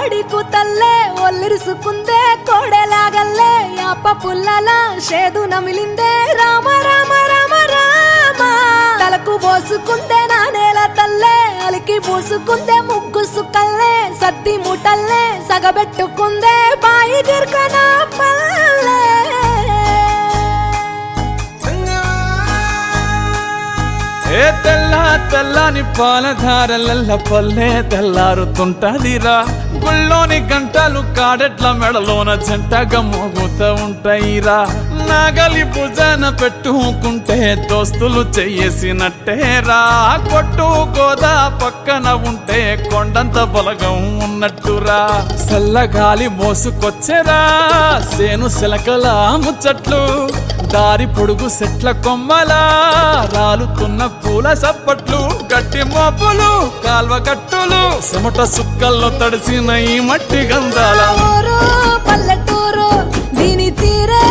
కోడి కూతల్లే ఒల్లిరుసుకుందే కోడెలాగల్లే యాప పుల్లల షేదు నమిలిందే రామ రామ రామ రామ తలకు పోసుకుందే నా నేల తల్లే అలికి పూసుకుందే ముగ్గు సుక్కల్లే సద్ది ముటల్లే సగబెట్టుకుందే బాయి గిర్కన పల్లె ఏ తెల్లని పాలధారలల్ల పల్లె తెల్లారుతుంటదిరా గుళ్ళోని గంటలు కాడెట్ల మెడలోన జంటగా మోగుతూ ఉంటాయిరా నాగలి భుజాన పెట్టుకుంటే దోస్తులు చెయ్యేసినట్టేరా కొట్టు గోదా పక్కన ఉంటే కొండంత బలగం ఉన్నట్టురా చల్లగాలి మోసుకొచ్చెరా సేను సిలకల ముచ్చట్లు దారి పొడుగు సెట్ల కొమ్మలా రాలుతున్న పూల సప్పట్లు గట్టి మోపులు కాల్వ గట్టులు చెమట సుక్కల్లో తడిసిన ఈ మట్టి గంధాల పల్లెటూరు దీని తీరే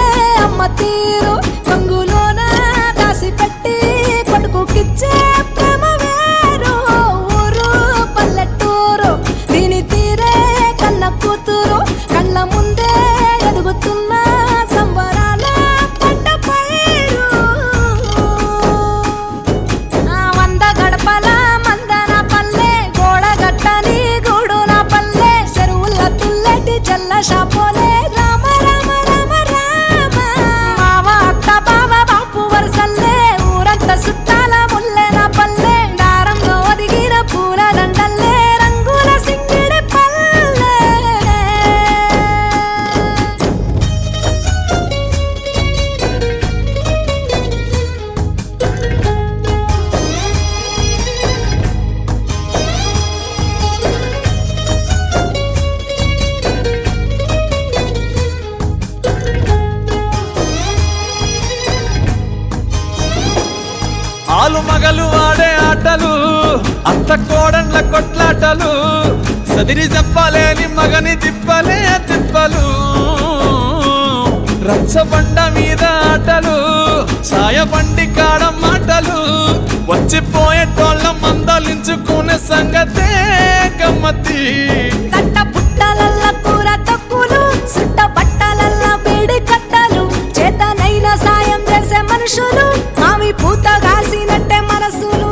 అమ్మ తీరు కంగులోన దాసి పెట్టి కొడుకుకిచ్చే ప్రేమ వేరు ఊరు పల్లెటూరు దీని తీరే కన్న కూతురు కళ్ళ ముందే ఎదుగుతున్న సంబరాల పంట పైరు వంద గడపల మందన పల్లె గోడగట్టని గూడు నా పల్లె చెరువుల తుల్లెటి జల్ల షాపోలే రామ రామ రామ రామ మావ అత్త బావ బాపు వరసల్లే ఊరంత సుట్టాల ముల్లె నా పల్లె దారంలో ఒదిగిన పూల దండల్లే రంగుల సింగిడి పల్లె ఆలు మగలు ఆడే ఆటలు అత్త కోడన్ల కొట్లాటలు సదిరి చెప్పలేని మగని తిప్పలే తిప్పలు రచ్చబండ మీద ఆటలు ఛాయబండి కాడ మాటలు వచ్చిపోయేటోళ్ళ మందలించుకునే సంగతే గమ్మతి కట్ట పుట్టలల్ల కూర తక్కులు సుట్ట బట్టలల్ల వేడి కట్టలు చేతనైన సాయం చేసే మనుషులు మావి పూత కాసినట్టే మనసులు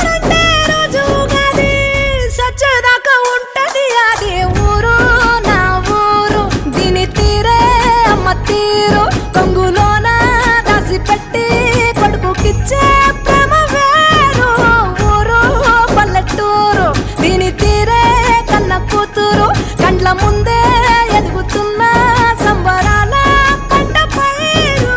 రెండే రోజు గది సచ్చదాకా ఉంటది అది ఊరు నా ఊరు దీని తీరే అమ్మ తీరు కొంగులోన దాసి పెట్టి కొడుకుకిచ్చే ప్రేమ వేరు ఊరు పల్లెటూరు దీని తీరే కన్న కూతురు కండ్ల ముందే ఎదుగుతున్న సంబరాల పంట పైరు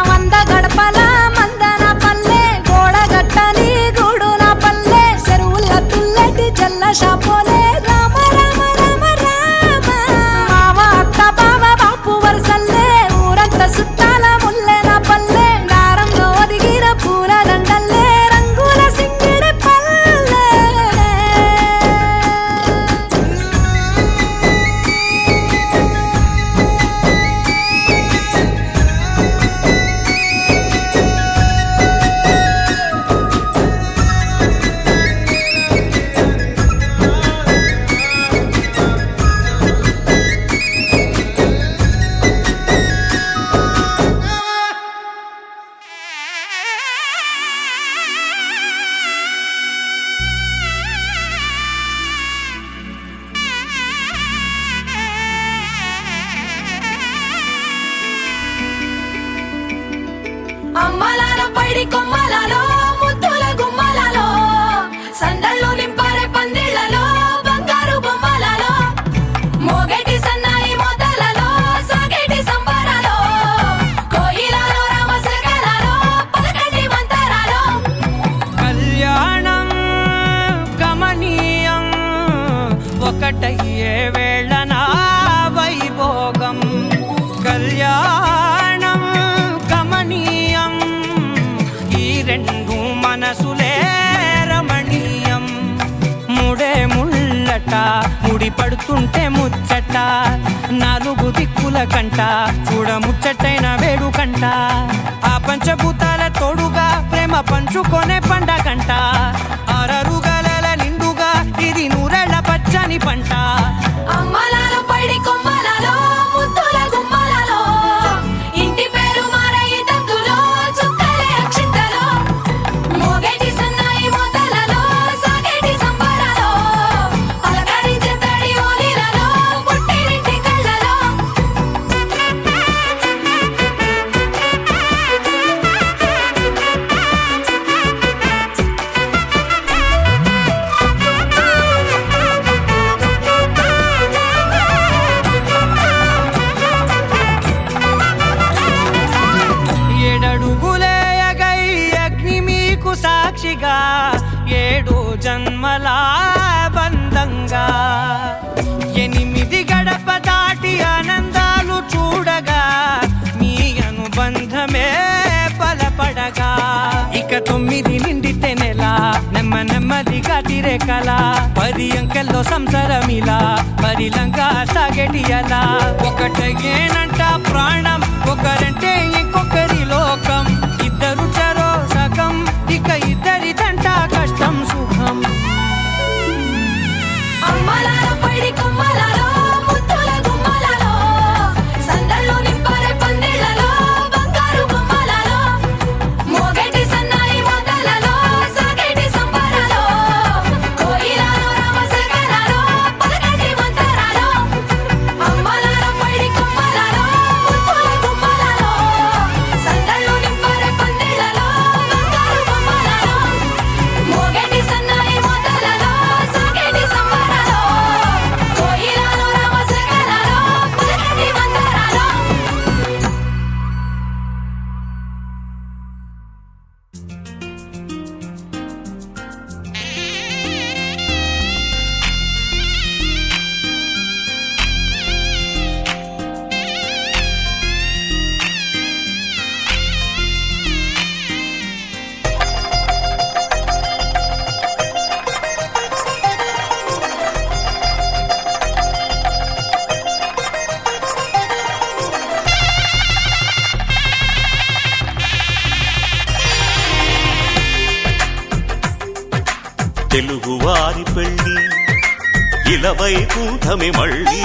వంద గడపల మందన పల్లె గోడగట్టని గూడు నా పల్లె చెరువుల తుల్లెటి జల్ల షాపోలే రామ రామ రామ రామ మావ అత్త బావ బాపు వరసల్లే ఊరంత సుట్టాల ముల్లె నా పల్లె దారంలో ఒదిగిన పూల దండల్లే రంగుల సింగిడి పల్లె అమ్మలాల పైడి కొమ్మలలో ముద్దుల గుమ్మలలో సందళ్ళు నింపారే పందిళ్లలో బంగారు బొమ్మలలో మోగేటి సన్నాయి మోతలలో సాగేటి సంబరాలో కోయిలలో రామసగలలో పలకటి మంతరాలో కళ్యాణం గమనీయం ఒకటయ్యే వేళ నా వైభోగం కళ్యాణం గమనీయం ఈ రెండు మనసులే రమణీయం ముడే ముళ్ళట ముడి పడుతుంటే ముచ్చట నాలుగు దిక్కుల కంట చూడ ముచ్చటైన వేడుకంట ఆ పంచభూతాల తోడుగా ప్రేమ పంచుకొనే పండగంట ఆరరుగల నిండు సాక్షిగా 7 జన్మల బంధంగా 8 గడప దాటి ఆనందాలు చూడగా మీ అనుబంధమే బలపడగా ఇక 9 నిండితే నెల నెమ్మదిగా తిరే కల 10 అంకెల్లో సంసారమిలా పరిలంగా సాగేటియలా ఒకటేనంట ప్రాణం ఒకరంటే ఇంకొకరి లోకం ఇద్దరు చరో సగం ఇక ఇద్దరిదంట కష్టం సుఖం అమ్మలాలో పడి కొమ్మలాలో ముత్తుల గుమ్మలాలో సందళ్ళు నింపారే పందిళ్ళలో బంగారు బొమ్మలాలో మోగేటి సన్నాయి మోతలలో సాగేటి సంబరాలో కోయిలాలో రామశకనాలో పలకటి మంతరాలో అమ్మలాలో పడి కొమ్మలాలో ముత్తుల గుమ్మలాలో సందళ్ళు నింపారే పందిళ్ళలో బంగారు బొమ్మలాలో మోగేటి సన్నాయి మోతలలో సాగేటి సంబరాలో కోయిలాలో రామశకనాలో పలకటి మంతరాలో తెలుగువారి పెళ్ళి ఇలవైకుంఠమే మళ్ళీ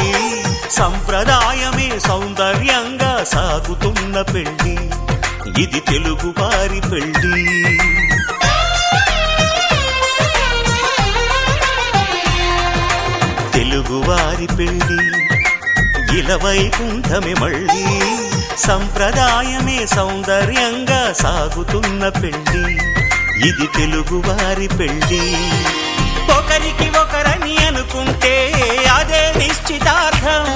సంప్రదాయమే సౌందర్యంగా సాగుతున్న పెళ్ళి ఇది తెలుగువారి పెళ్ళి తెలుగువారి పెళ్ళి ఇలవైకుంఠమే మళ్ళీ సంప్రదాయమే సౌందర్యంగా సాగుతున్న పెళ్ళి ఇది తెలుగువారి పెళ్ళి ఒకరికి ఒకరని అనుకుంటే అదే నిశ్చితార్థం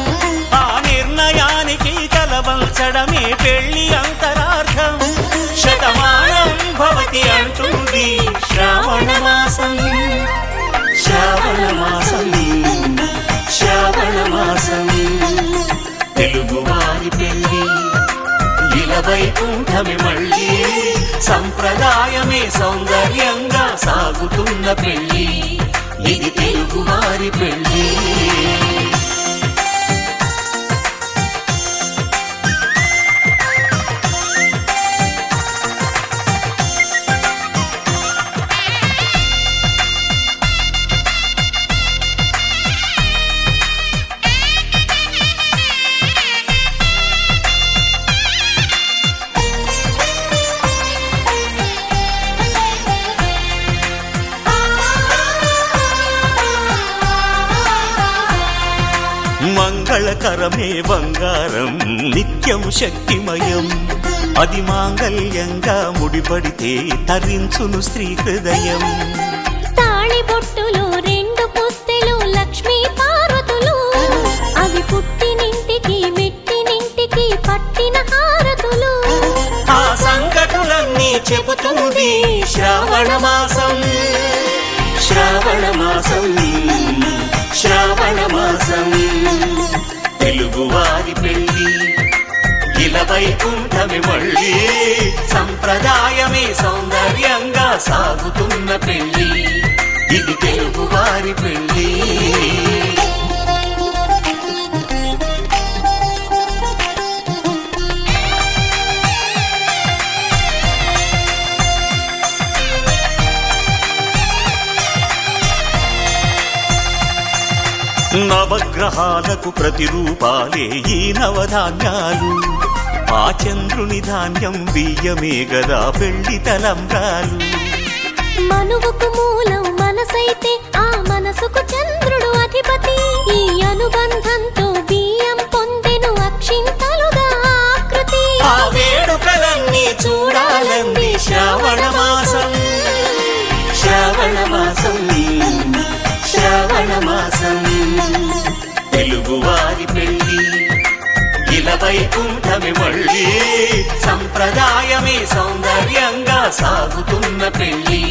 ఆ నిర్ణయానికి తలవంచడమే పెళ్ళి అంతరార్థం శతమానం భవతి అంటుంది శ్రావణ మాసం శ్రావణ మాసం శ్రావణ మాసం తెలుగువారి పెళ్ళి ఇలవైకుంఠమే మళ్ళీ సంప్రదాయమే సౌందర్యంగా సాగుతున్న పెళ్ళి ఇది తెలుగువారి పెళ్ళి మంగళకరమే బంగారం నిత్యం శక్తిమయం అది మాంగళ్యంగా ముడిపడితే తరించును స్త్రీ హృదయం తాళిబొట్టులు 2 పుస్తెలు లక్ష్మీ పార్వతులు అవి పుట్టినింటికి మెట్టినింటికి పట్టిన హారతులు ఆ సంగతులన్నీ చెబుతుంది శ్రావణ మాసం శ్రావణ మాసం శ్రావణ మాసం తెలుగువారి పెళ్ళి ఇలవైకుంఠమే మళ్ళీ సంప్రదాయమే సౌందర్యంగా సాగుతున్న పెళ్ళి ఇది తెలుగువారి పెళ్ళి నవగ్రహాలకు ప్రతిరూపాలే ఈ నవధాన్యాలు ఆ చంద్రుని ధాన్యం బియ్యమే గదా పెళ్లి తలంబ్రాలు మనువుకు మూలం మనసైతే ఆ మనసుకు చంద్రుడు అధిపతి ఈ అనుబంధంతో బియ్యం పొందెను అక్షింతలుగా ఆకృతి ఆ వేడుకలన్నీ చూడాలంది శ్రావణ మాసం శ్రావణ మాసం శ్రావణ మాసం తెలుగువారి పెళ్ళి ఇలవైకుంఠమే మళ్ళీ సంప్రదాయమే సౌందర్యంగా సాగుతున్న పెళ్ళి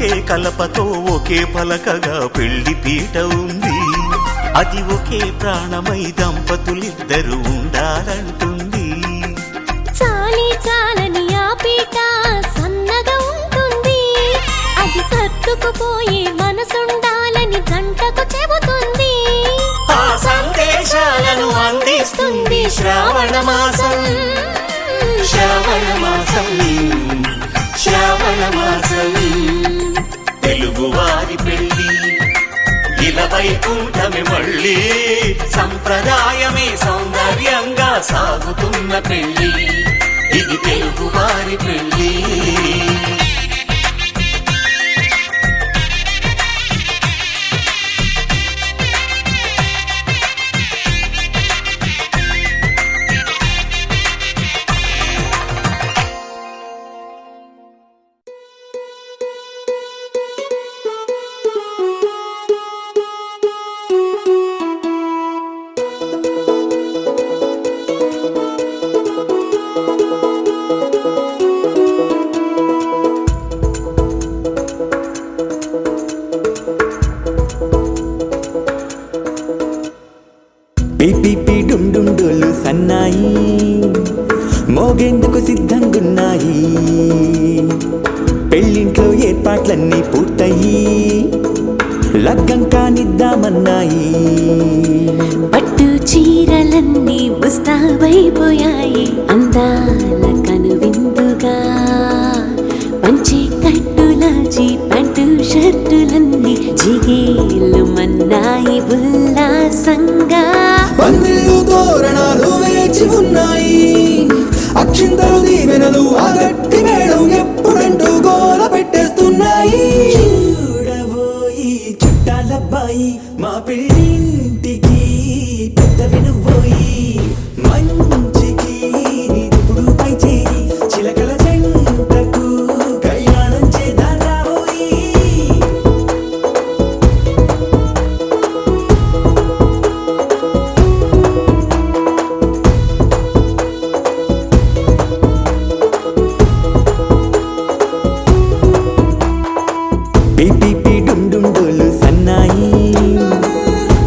ఒకే కలపతో ఒకే పలకగా పెళ్లి పీట ఉంది. అది ఒకే ప్రాణమై దంపతులిద్దరు ఉండాలంటుంది. చాలి చాలని ఆ పీట సన్నగా ఉంటుంది. అది సర్దుకుపోయే మనసుండాలని జంటకు చెబుతుంది. ఆ సందేశాలను అందిస్తుంది శ్రావణ మాసం. శ్రావణ మాసం, శ్రావణ మాసం. తెలుగువారి పెళ్లి ఇలా వైకుంఠమే మళ్ళీ. సంప్రదాయమే సౌందర్యంగా సాగుతున్న పెళ్లి. ఇది తెలుగువారి పెళ్లి. పిపి డుండుండులు సన్నాయి మోగేందుకు సిద్ధంగున్నాయి. పెళ్ళింట్లో ఏర్పాట్లన్నీ పూర్తయి లగ్గం కానిద్దామన్నాయి. పట్టు చీరలన్నీ ముస్తాబైపోయాయి. అందాల కనువిందుగా పంచి కట్టులాచి ప్యాంటు షర్టులన్నీ జిగేలు మన్నాయి ఉల్లాసంగా. పందిళ్ళు తోరణాలు వేచి ఉన్నాయి. అక్షింతలు దీవెనలు ఆ గట్టి మేడం ఎప్పుడంటూ గోల పెట్టేస్తున్నాయి. చూడబోయి చుట్టాలబ్బాయి మా పెళ్ళింటికి పెద్ద వినుబోయి. మంచికి ఇప్పుడు పై చేయి చిలకల జంటకు కళ్యాణం చేద్దాం రాబోయి. పిపి డుండుండులు సన్నాయి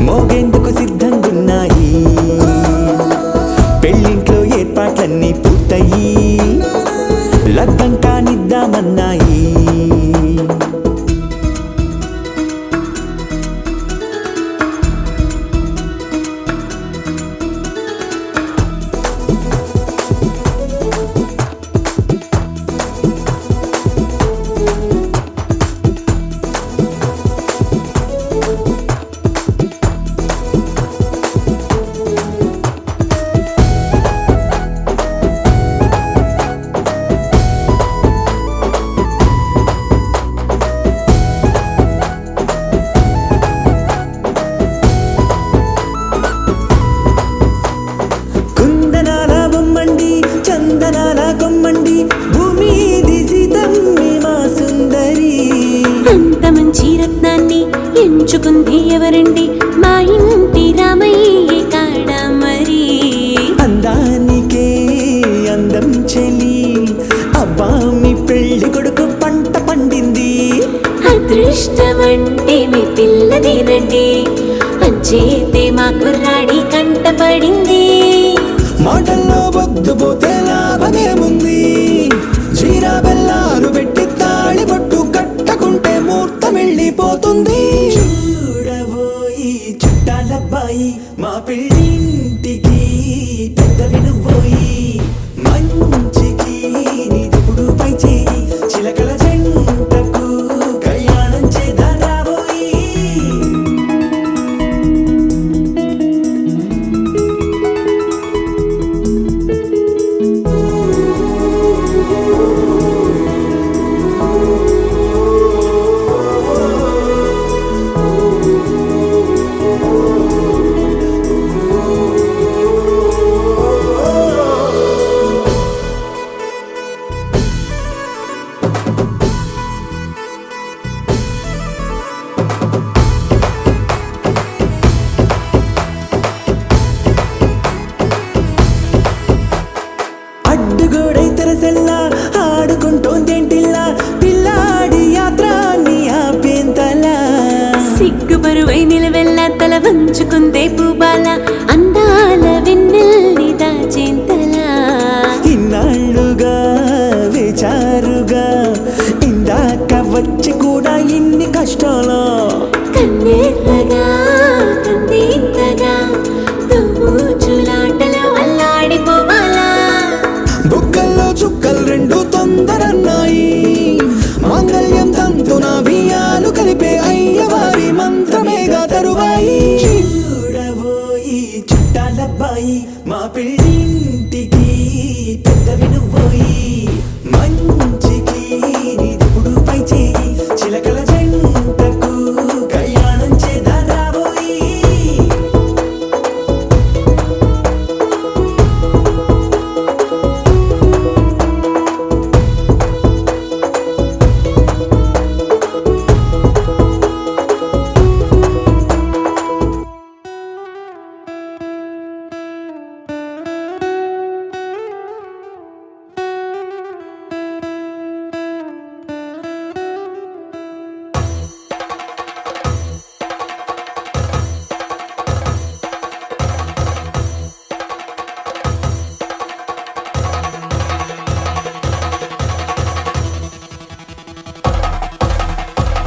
మోగేందుకు సిద్ధంగున్నాయి. పెళ్ళింట్లో ఏర్పాట్లన్నీ పూర్తయి లగ్గం కానిద్దామన్నాయి. కుందనాల బొమ్మండి చందనాల కొమ్మండి భూమి దిశితమ్మి మా సుందరి. అంత మంచి రత్నాన్ని ఎంచుకుంది ఎవరండి? మా ఇంటి రామయ్య కాడ మరి. అందానికే అందం చెలి అబ్బా మీ పెళ్లి కొడుకు పంట పండింది. అదృష్టమంటే మీ పిల్లదేనండి. అంచేతే మా కుర్రాడి కంటపడింది. మాటల్లో బొద్దుపోతే లాభమేముంది? జీరా బెల్లాలు పెట్టి తాళి బొట్టు కట్టకుంటే ముహూర్తం వెళ్ళిపోతుంది. చూడబోయి చుట్టాలబ్బాయి మా పెళ్ళింటికి పెద్ద వినుబోయి. మంచికి నీదిప్పుడు పై చేయి చిలకల జంటకు కళ్యాణం చేద్దాం రాబోయి. వంచుకుందే పూబాల అందాల వెన్నెల్ని దాచేంతలా ఇన్నాళ్ళుగా వేచారుగా ఇందాక వచ్చి కూడా ఇన్ని కష్టాలా కన్నెర్రగా కందింతగా దోచులాటలో అల్లాడిపోవాలా బుగ్గల్లో చుక్కలు రెండు తొందరన్నాయి మాంగళ్యం తంతున బియ్యాలు కలిపే అయ్యవారి మంత్రమేగా తరువాయి చూడబోయి చుట్టాలబ్బాయి మా పెళ్ళింటికి పెద్ద వినుబోయి మంచికి నీదిప్పుడు పై చేయి చిలకల జంటకు కళ్యాణం చేద్దాం రాబోయి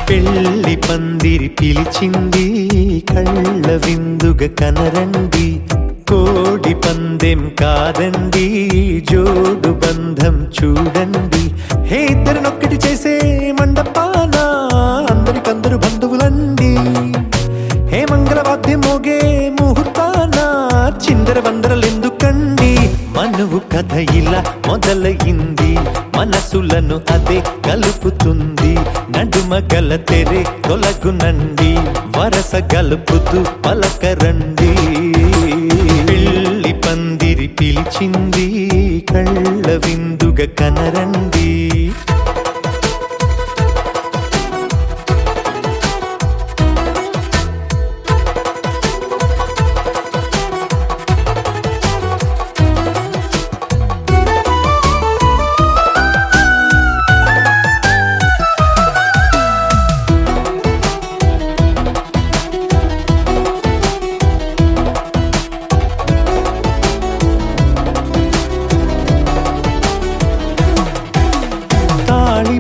పెళ్లి పందిరి పిలిచింది కళ్ళ విందుగా కనరండి కోడి పందెం కాదండి జోడు బంధం చూడండి హే ఇద్దరినొక్కటి చేసే మండపాన అందరికందరు బంధువులండి హే మంగళవాద్యం మోగే ముహూర్తాన చిందర వందరలెందుకండి మనువు కథ ఇలా మొదలయింది మనసులను అదే కలుపుతుంది నడుమ గల తెరే తొలగునండి వరస గలుపుతూ పలకరండి పెళ్లి పందిరి పిలిచింది కళ్ళ విందుగా కనరండి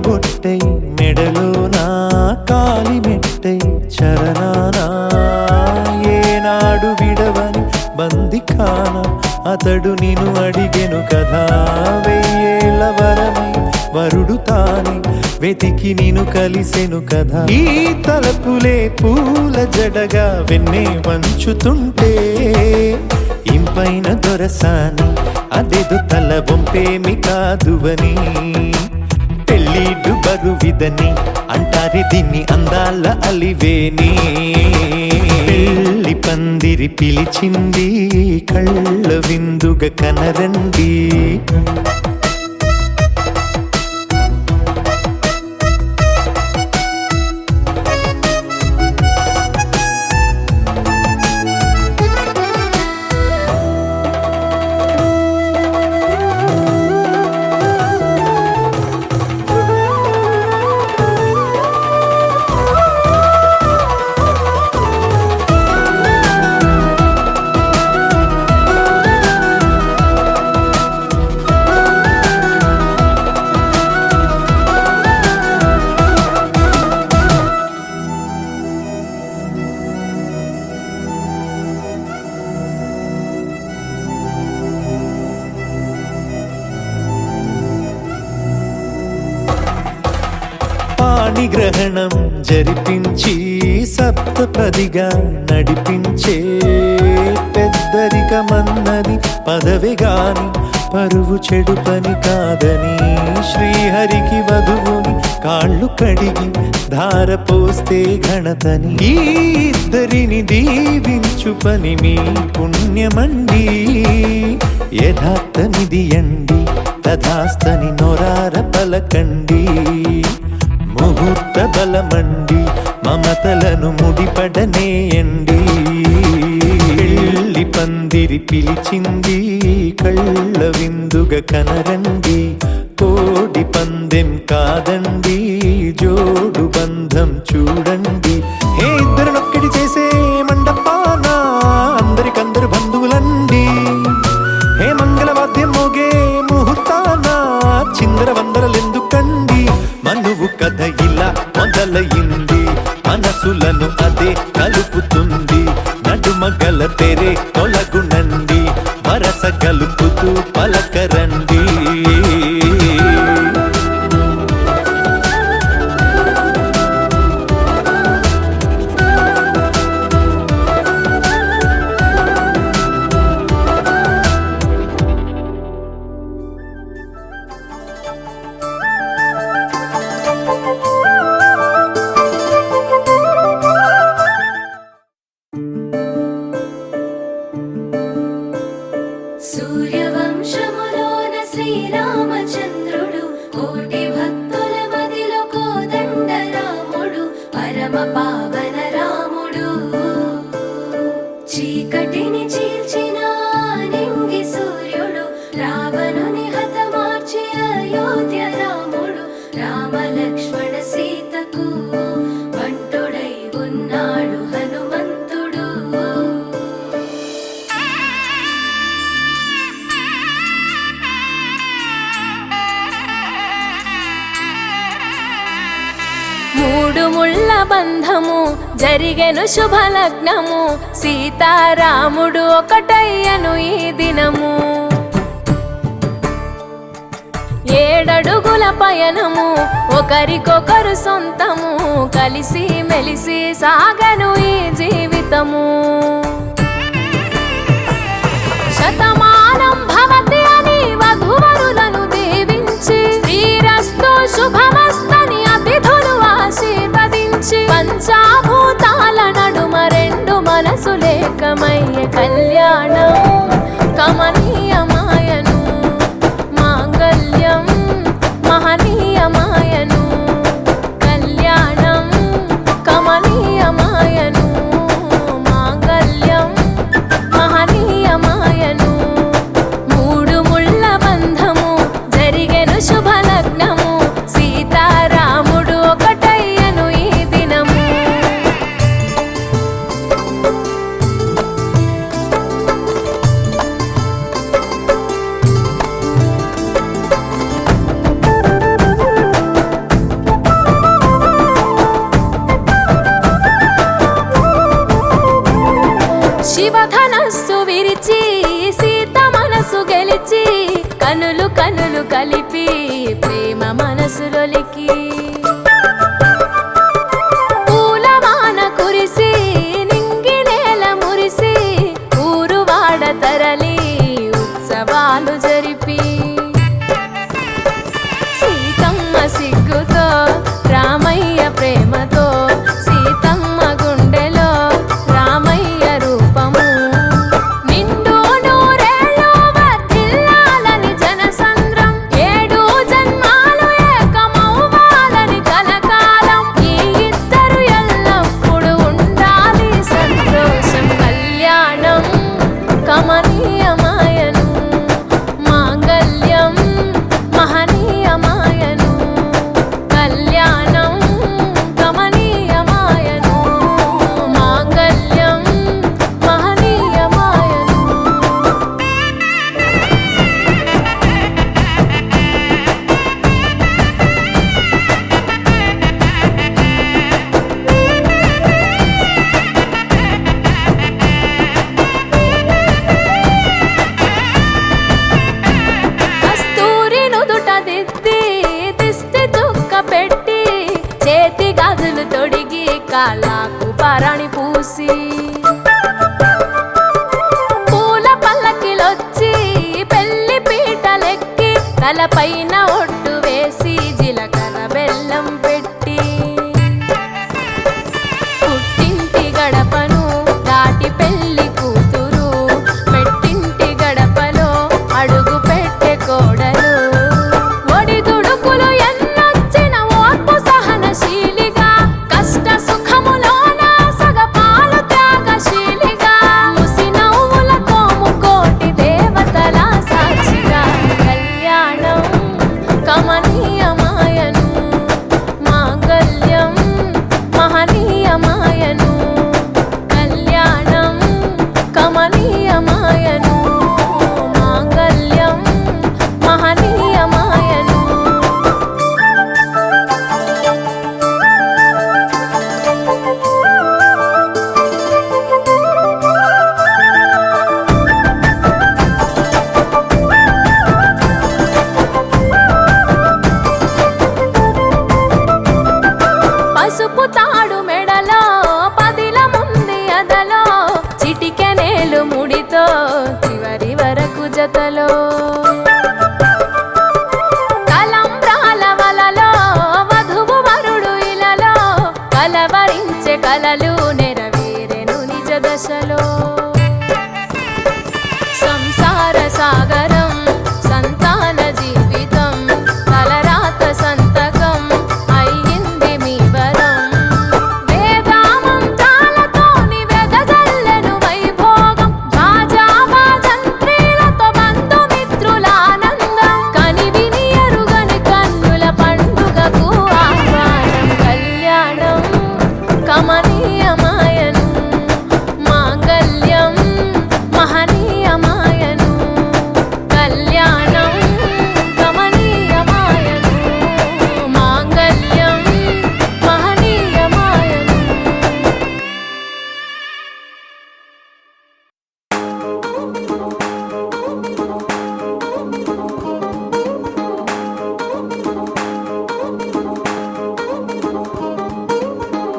బొట్టై మెడలోనా కాలి మెట్టై చరణానా ఏనాడు విడవని బందిఖాన అతడు నిన్ను అడిగెను కదా వెయ్యేళ్ళ వరమై వరుడు తానే వెతికి నిన్ను కలిసెను కదా ఈ తలపులే పూల జడగా వెన్నే వంచుతుంటే ఇంపైన దొరసాని అదేదో తల వంపేమి కాదువని పెళ్ళిడు బరువిదని అంటారే దీన్ని అందాల అలివేని పెళ్లి పందిరి పిలిచింది కళ్ళ విందుగా కనరండి పాణిగ్రహణం జరిపించి సప్తపదిగా నడిపించే పెద్దరికమన్నది పదవి గాని పరువు చెడు పని కాదని శ్రీహరికి వధువుని కాళ్ళు కడిగి ధార పోస్తే ఘనతని ఈ ఇద్దరిని దీవించు పని మీ పుణ్యమండి యథార్థమిది అండి తథాస్తని నొరార పలకండి ముహూర్త బలమండి మమతలను ముడిపడనేయండి పెళ్లి పందిరి పిలిచింది కళ్ళ విందుగా కనరండి కోడి పందెం కాదండి జోడు బంధం చూడండి హే ఇద్దరినొక్కటి చేసే మండపా మనసులను అదే కలుపుతుంది నడుమగల తెరే తొలగునండి వరస కలుపుతూ పలకరండి సూర్యవంశములోన శ్రీరామచంద్రుడు కోటి భక్తుల మదిలో కోదండ రాముడు పరమ పావన రాముడు చీకటిని చీల్చిన నింగి సూర్యుడు రావణుని హతమార్చి అయోధ్య రాముడు రామ లక్ష్మణ సీతకు బంటుడై ఉన్నాడు హనుమంతుడు మూడు ముళ్ళ బంధము జరిగెను శుభలగ్నము సీతారాముడు ఒకటయ్యను ఈ దినము 7 అడుగుల పయనము ఒకరికొకరు సొంతము కలిసి మెలిసి సాగను ఈ జీవితము శతమానం భవతి అని వధువరులను దీవించి శ్రీరస్తు శుభమస్తని అతిథులు ఆశీర్వదించి పంచాభూతాల నడుమ 2 మనసులేకమయ్య కళ్యాణం కమనీయమాయను మాంగళ్యం మహనీయమాయను కళ్యాణం కమనీయమాయను మాంగళ్యం మహనీయమాయను 3 ముళ్ళ బంధము జరిగెను శుభలగ్నము సీతారాముడు ఒకటయ్యను ఈ దినము శివధనస్సు విరిచి సీత మనసు గెలిచి కనులు కనులు కలిపి ప్రేమ మనసులొలికి పూలవాన కురిసి నింగి నేల మురిసి ఊరువాడ తరలి ఉత్సవాలు జరిపి సీతమ్మ సిగ్గుతో రామయ్య ప్రేమతో సీతమ్మ గుండెలో రామయ్య రూపము నిండు నూరేళ్ళు వర్ధిల్లాలని జనసంద్రం 7 జన్మాలు ఏకమవ్వాలని కలకాలం ఈ ఇద్దరు ఎల్లప్పుడూ ఉండాలి సంతోషం కళ్యాణం కమనీయమాయను మాంగళ్యం మహనీయమాయను కళ్యాణం కమనీయమాయను మాంగళ్యం మహనీయమాయను కస్తూరి నుదుట దిద్ది దిష్టి చుక్క పెట్టి చేతి గాజులు తొడిగి కాళ్ళకు పరణి పూసి పూల పల్లకిలొచ్చి పెళ్లి పీటలెక్కి తలపైన ఒట్టు వేసి జీలకర్ర బెల్లం పెట్టి పుట్టింటి గడపను దాటి పెళ్లి కూతురు పెట్టింటి గడపలో అడుగు పెట్టే కోడలు ఒడిదుడుకులు ఎన్నొచ్చిన ఓర్పు సహనశీలిగా కష్ట సుఖములోన సగపాలు త్యాగశీలిగా ముసి నవ్వులతో ముకోటి దేవతల సాక్షిగా కళ్యాణం కలలు నెరవేరెను నిజ దశలో సంసార సాగరం సంతాన జీవితం తలరాత సంతకం అయ్యింది మీ వరం వేదామంతాలతోని వెదజల్లెను వైభోగం బాజా బాజంత్రీలతో బంధుమిత్రుల ఆనందం కని విని ఎరుగని కన్నుల పండుగకు ఆహ్వానం కళ్యాణం కమనీయమాయను మాంగళ్యం మహనీయమాయను కళ్యాణం కమనీయమాయను మాంగళ్యం మహనీయమాయను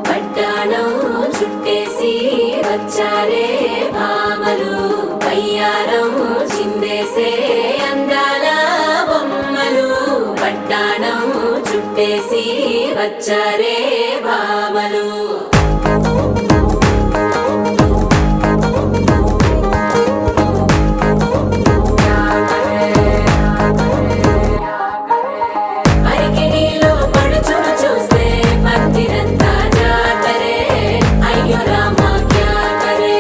పట్టాణం చుట్టేసి వచ్చారే భామలు వయ్యారం చిందేసే అందాల బొమ్మలు పట్టాణం చుట్టేసి వచ్చారే భామలు అరికిణీలో పడుచును చూస్తే మందిరంతా జాతరే అయ్యో రామ క్యా కరే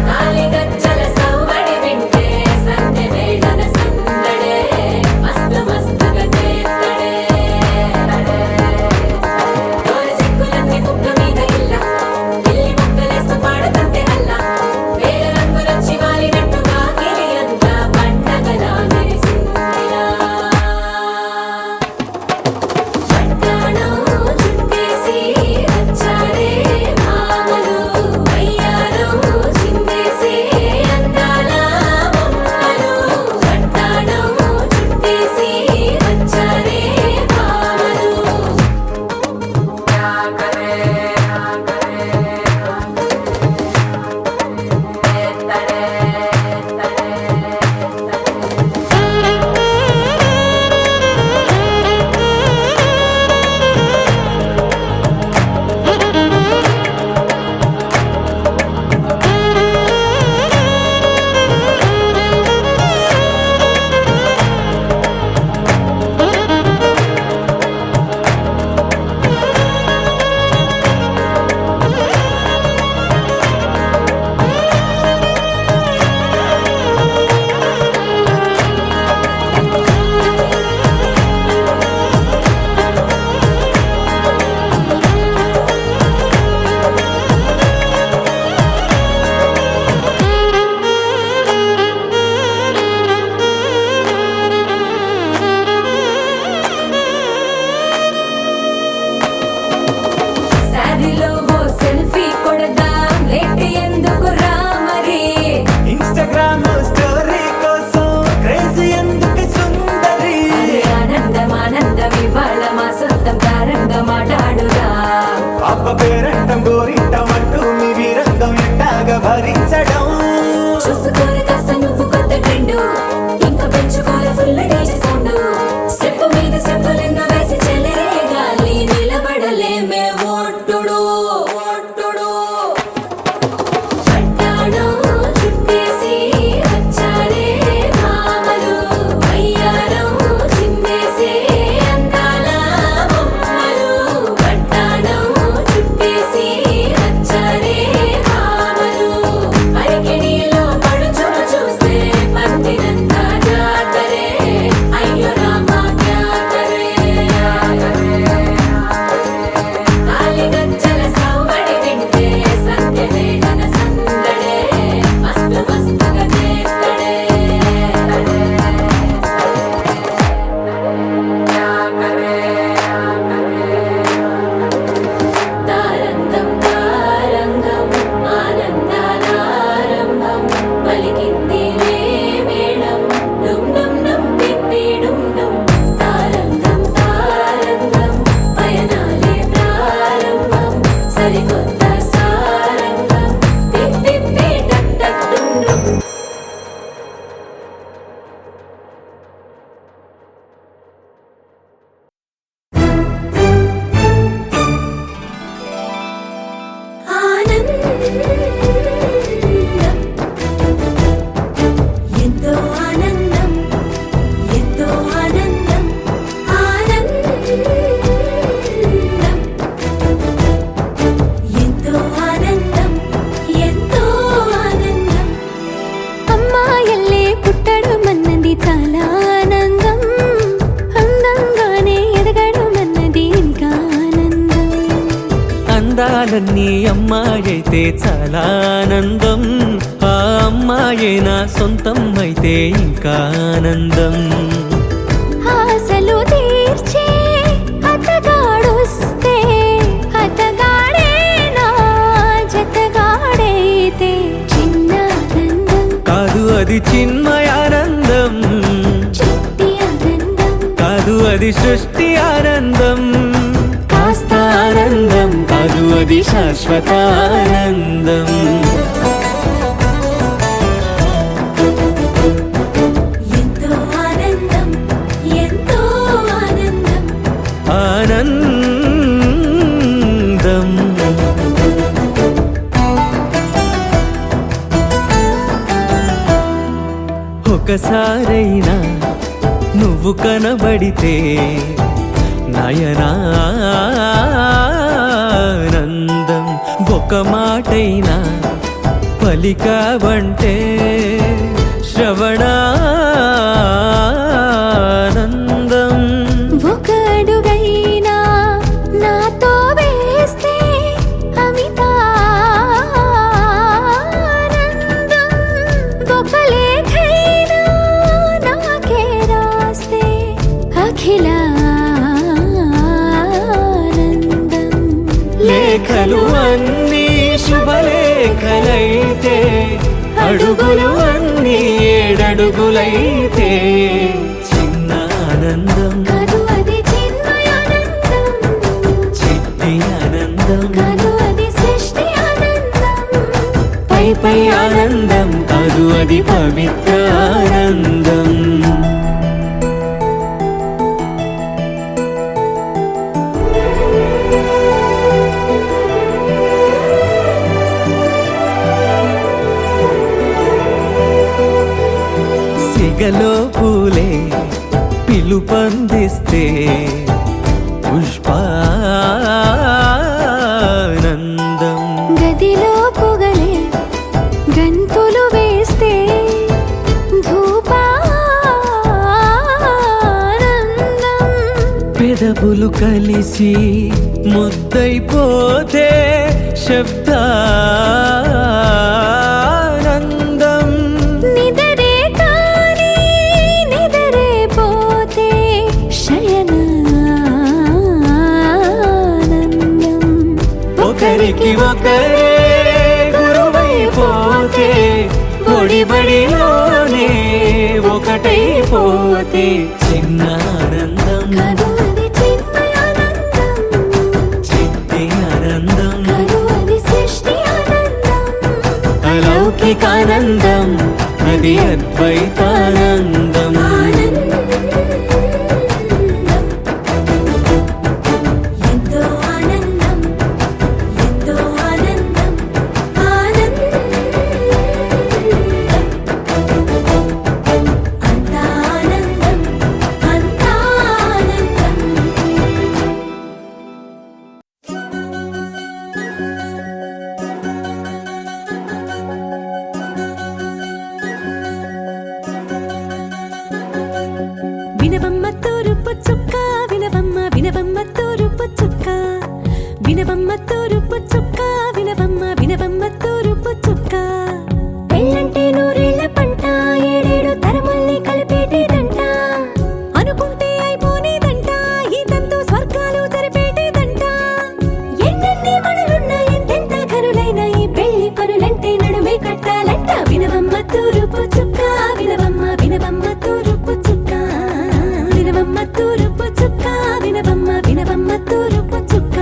కాలిగజ్జల సవ్వడి వింటే సంధ్య వేళన సందడే మస్తు మస్తుగా చేత్తడే తోరి సిక్కులన్నీ బుగ్గ మీద ఇల్ల పిల్లి ముక్కలేస్తూ పాడతంతే అల్ల వేల రంగులొచ్చి వాలినట్టుగా గిలి అంతా పండగలా మెరిసిందిలా పట్టాణం చుట్టేసి వచ్చారే భామలు వయ్యారం చిందేసే అందాల బొమ్మలు పట్టాణం చుట్టేసి వచ్చారే భామలు శారీలో ఓ సెల్ఫీ కొడదాం లేట్ ఎందుకు రామరి ఇన్స్టాగ్రామ్ స్టోరీ కోసం క్రేజీ ఎందుకు సుందరి ఆనందం ఆనందం ఇవాళ మా సొంతం తారంగా మాట్లాడురా అబ్బ పేరంటం గోరింటం అంటూ మీ వీరంగం ఎట్టాగా భరించడం చూసుకోరు కాస్త నువ్వు కొత్త ట్రెండ్ ఇంకా పెంచుకోరు ఫుల్ డీజే సౌండ్ స్టెప్ మీద స్టెప్పులెన్నో వేసి చెలే గాలి నిలబడలేమే ఒట్టుడు ఒట్టుడు పట్టాణం చుట్టేసి వచ్చారే భామలు వయ్యారం చిందేసే అందాల బొమ్మలు పట్టాణం చుట్టేసి అందాలన్నీ అమ్మాయైతే చాలా ఆనందం, ఆ అమ్మాయే నా సొంతం అయితే ఇంకా ఆనందం. ఆశలు తీర్చే అతగాడొస్తే అతగాడే నా జతగాడైతే చిన్న ఆనందం. కాదు అది చిన్మయానందం, చిట్టి ఆనందం. కాదు అది సృష్టి ఆనందం. కాస్త ఆనందం కాదు అది శాశ్వత ఆనందం. ఎంతో ఆనందం, ఎంతో ఆనందం. ఆనందం ఒకసారైనా నువ్వు కనబడితే నయనానందం. ఒక మాటైనా పలికావంటే శ్రవణానందం. ఒక అడుగైనా నాతో వేస్తే అమితానందం. ఒక లేఖైనా నాకే రాస్తే అఖిలానందం. లేఖలు అన్నీ శుభలేఖలైతే, అడుగులు అన్నీ ఏడడుగులైతే చిన్న ఆనందం. కాదు అది చిన్మయానందం, చిట్టి ఆనందం. కాదు అది సృష్టి ఆనందం. పై పై ఆనందం కాదు అది పవిత్ర ఆనందం. సిగలో పూలే పిలుపందిస్తే పుష్పానందం. గదిలో పొగలే గంతులు వేస్తే ధూపానందం. పెదవులు కలిసి ముద్దైపోతే శబ్దానందం. నిదరే కాని నిదరే పోతే శయనానందం. ఒకరికి ఒకరే గురువైపోతే, ఒడిబడిలోనే ఒకటైపోతే చిన్న ఆనందం. కాదు అది చిన్మయానందం, చిట్టి ఆనందం. కాదు అది సృష్టి ఆనందం. అలౌకికానందం అది అద్వైతానందం. ఎంతో ఆనందం, ఎంతో ఆనందం. ఆనందం అంతా ఆనందం, అంతా ఆనందం. వినవమ్మ తూరుపు చుక్క, వినవమ్మ వినవమ్మ తూరుపు చుక్క, వినవమ్మ తూరుపు చుక్క, వినవమ్మ వినవమ్మ తూరుపు చుక్క. పెళ్ళంటే నూరేళ్ల పంట, ఏడేడు తరముల్ని కలిపేటేదంట. అనుకుంటే అయిపోనేదంట, ఈ తంతు స్వర్గాలు జరిపేటేదంట. ఎన్నెన్ని మనులున్న ఎంతెంత కనులైన ఈ పెళ్లి పనులంటే నడుమే కట్టాలంట. వినవమ్మ తూరుపు చుక్క, వినవమ్మ వినవమ్మ తూరుపు చుక్క, వినవమ్మ తూరుపు చుక్క, వినవమ్మ వినవమ్మ తూరుపు చుక్క.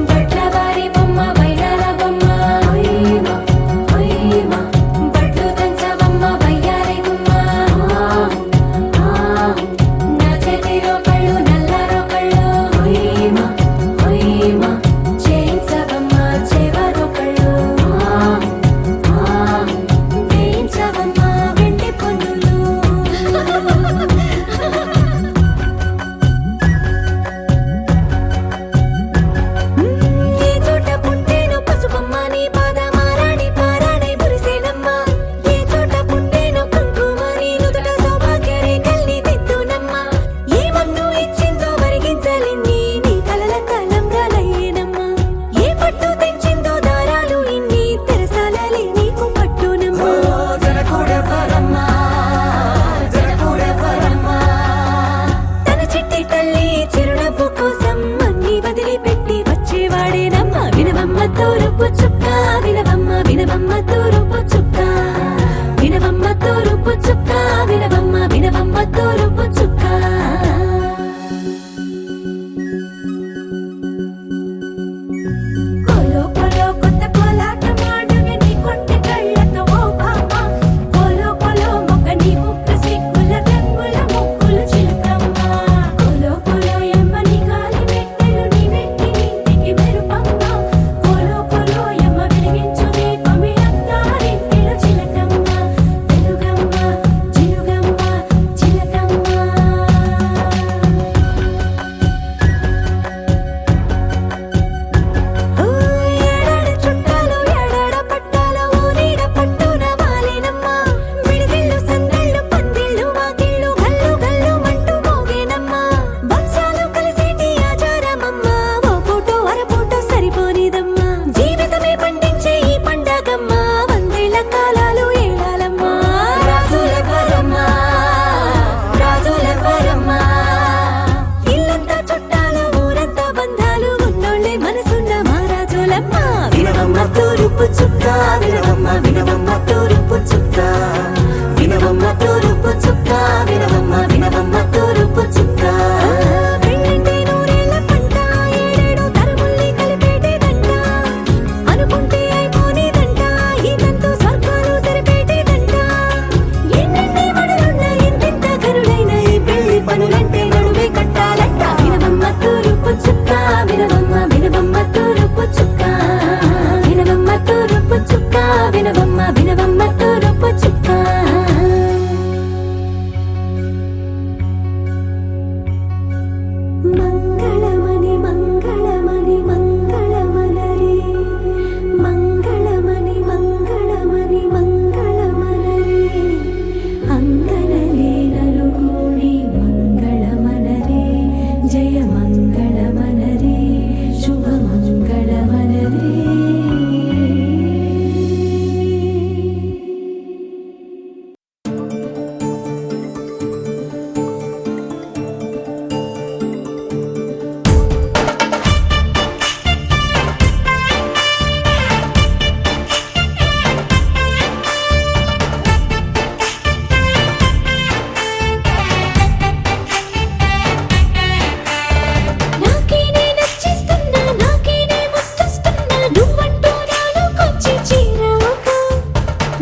బట్లవారి బొమ్మ వైరాల బొమ్మ, ఓయ్ మా బట్లు దంచవమ్మ వయ్యారి గుమ్మ. నా చేతిలో తూరుపు చుక్క కోలో కోలో కొత్త కోలాటం ఆడుగే నీ కొంటె కళ్ళతో ఓ బామ్మ కోలో కోలో మొగ్గ నీ ముక్క సిగ్గుల రంగుల ముక్కులు చిలకమ్మ కోలో కోలో ఎమ్మ నీ కాలి మెట్టెలు నీ వెట్టి ఇంటికి మెరుపమ్మ కోలో కోలో ఎమ్మ వెలిగించు దీపమి అత్తారింటిలో చిలకమ్మ వెలుగమ్మ చిలుగమ్మ చిలకమ్మ ఏడాడ చుట్టాలు ఏడాడ పట్టాలు ఊరీడ పట్టున వాలినమ్మ విడిదిళ్ళు సందళ్ళు పందిళ్ళు వాకిళ్ళు గల్లు గల్లు మంటూ మోగేనమ్మ వంశాలు కలిసేటి ఆచారమమ్మ ఓ పూటో అరపూటో సరిపోనిదమ్మ జీవితమే పండించే ఈ పండగమ్మ వందేళ్ల కాలాలు ఏలాలమ్మ రాజులెవరమ్మ రాజులెవరమ్మ ఇల్లంతా చుట్టాలు ఊరంతా బంధాలు ఉన్నోళ్ళే మనసున్న మహారాజులమ్మ వినవమ్మ తూరుపు చుక్క వినవమ్మ వినవమ్మ తూరుపు చుక్క వినవమ్మ తూరుపు చుక్క వినవమ్మ వినవమ్మ తూరుపు చుక్క పెళ్ళంటే నూరేళ్ల పంట ఏడేడు తరముల్ని కలిపేటేదంట అనుకుంటే అయిపోనేదంట ఇదంతా స్వర్గాలు సరిపేటేదంట ఎన్నెన్ని మడులున్న ఎంతెంత కరుడైన ఈ పెళ్లి పనులంటే నడువే కట్టాలంట వినవమ్మ తూరుపు చుక్క వినవమ్మ వినవమ్మ తూరుపు చుక్క వినవమ్మ తూరుపు చుక్క వినవమ్మ వినవమ్మ తూరుపు చుక్క మంగళమణి మంగళమణి మంగళమనరే మంగళమణి మంగళమణి మంగళమనరే అంగనలే నలుగూడి మంగళమనరే జయ మంగళమనరే శుభ మంగళమనరే నాకేనే నచ్చిస్తున్నా నాకేనే ముచ్చస్తున్నా నువ్వంటూ నాలోకొచ్చి చేరాక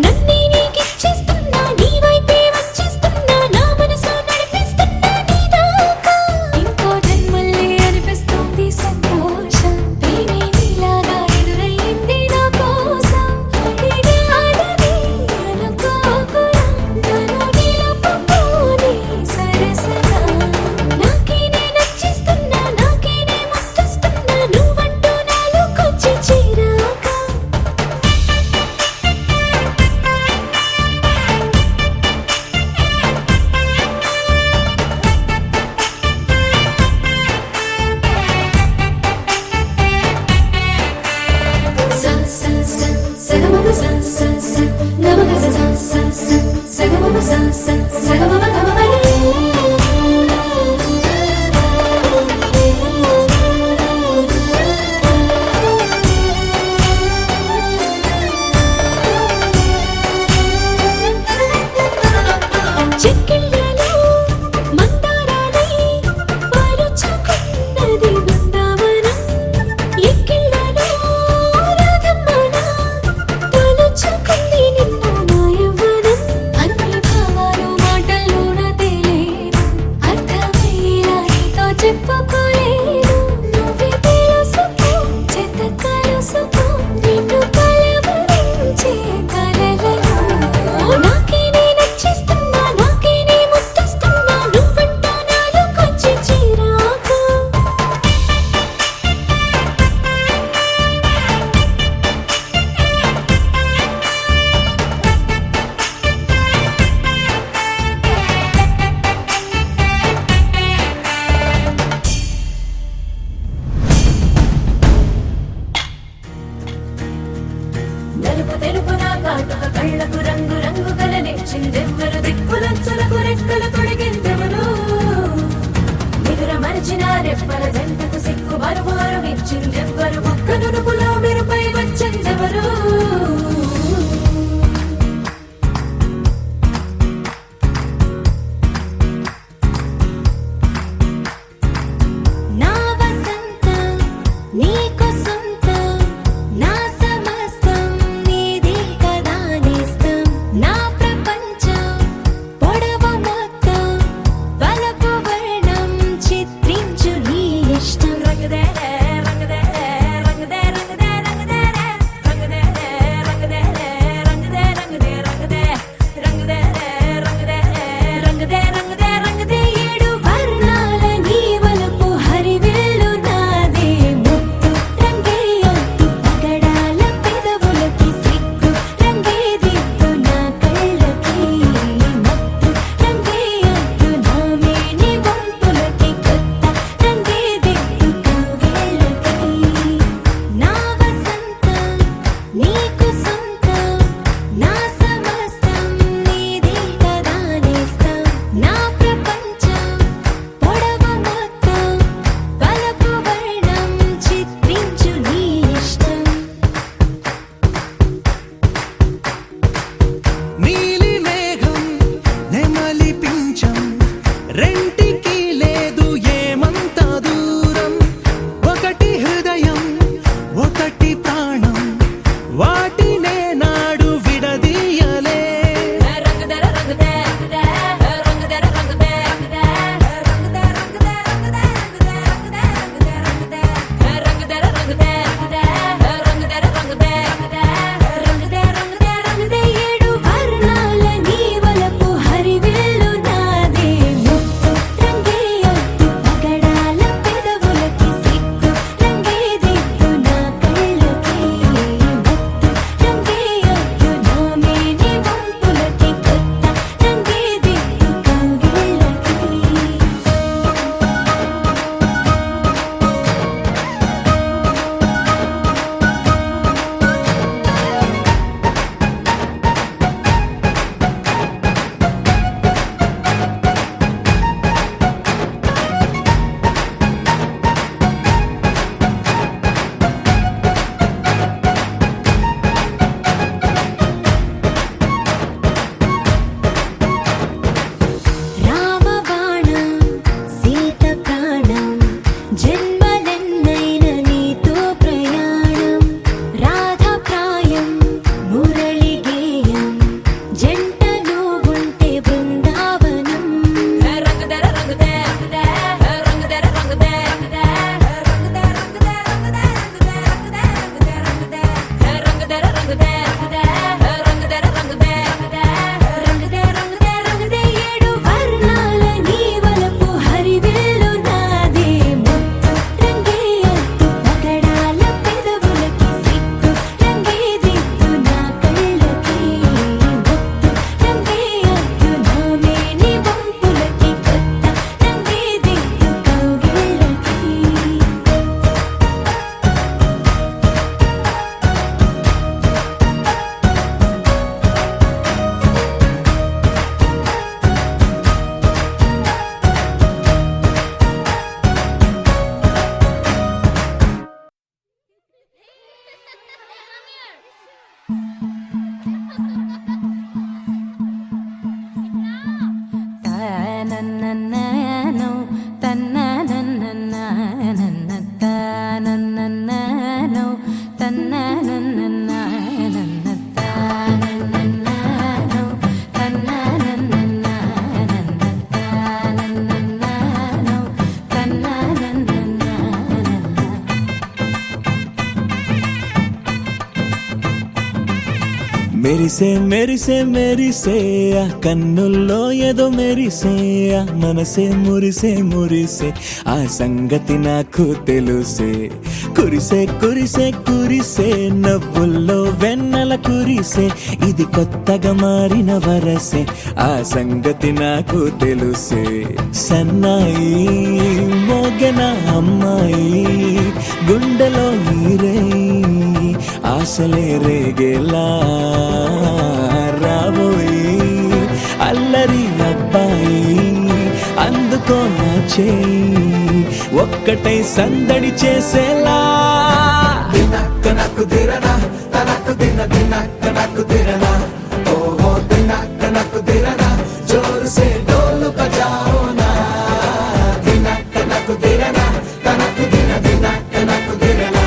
నన్నే నీకిచ్చేస్తున్నా నీ వైపే వచ్చేస్తున్నా నా మనసు నడిపిస్తున్నా నీ దాకా ఇంకో జన్మల్లే అనిపిస్తుంది సంతోషం ప్రేమే నీలాగా ఎదురయ్యింది నా కోసం ఇదే ఆడది అనుకోకురా నన్ను నిలుపుకోని సరసగా నాకేనే నచ్చిస్తున్నా నాకేనే ముచ్చస్తున్నా నువ్వంటూ నాలోకొచ్చి చేరాక sa sa sa sa ga ma ma sa sa sa ga ma ga sa sa sa sa ga ma ma sa sa sa ga ma ma ga ma ma చెక్కిళ్ళలో మందారాలై పాలుచుకున్నది Brindavanam ఎక్కిళ్ళలో రాధమ్మన తలుచుకుంది నిన్ను నా యవ్వనం అన్ని భావాలు మాటల్లోన తేలేను అర్థమయ్యేలా నీతో చెప్పుకోలేను నువ్వే తెలుసుకో చేత కలుసుకో నిన్ను కలవరించే కలలలో నాకేనే నచ్చిస్తున్నా నాకేనే ముచ్చస్తున్నా నువ్వంటూ నాలోకొచ్చి చేరాక నలుపు తెలుపున కాటుక కళ్ళకు రంగు రంగు గలనిచ్చిందెవ్వరు దిక్కులచ్చలకు రెక్కలు తొడిగిందెవరు నిదుర మరిచిన రెప్పల జంటకు సిక్కు బరువారు ఇచ్చిందెవ్వరు ఒక్క నునుపులో మెరుపై వచ్చిందెవరు మెరిసే మెరిసే మెరిసే ఆ కన్నుల్లో ఏదో మెరిసే ఆ మనసే మురిసే మురిసే ఆ సంగతి నాకు తెలుసే కురిసే కురిసే కురిసే నవ్వుల్లో వెన్నెల కురిసే ఇది కొత్తగా మారిన వరసే ఆ సంగతి నాకు తెలుసే సన్నాయి మోగన అమ్మాయి గుండెలో నీరే ఆశలే రేగేలా రాబోయి అల్లరి అబ్బాయి అందుకో నా చేయి ఒక్కటై సందడి చేసేలా దినక్క నక్కు దిరనా తనకు దిన దినక్క నక్కు దిరనా ఓహో దినక్క నక్కు దిరనా జోరు సే డోలు బజాओ నా దినక్క నక్కు దిరనా తనకు దిన దినక్క నక్కు దిరనా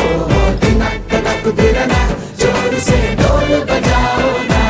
ఓహో దినక్క నక్కు దిరనా జోరు సే డోలు బజాओ నా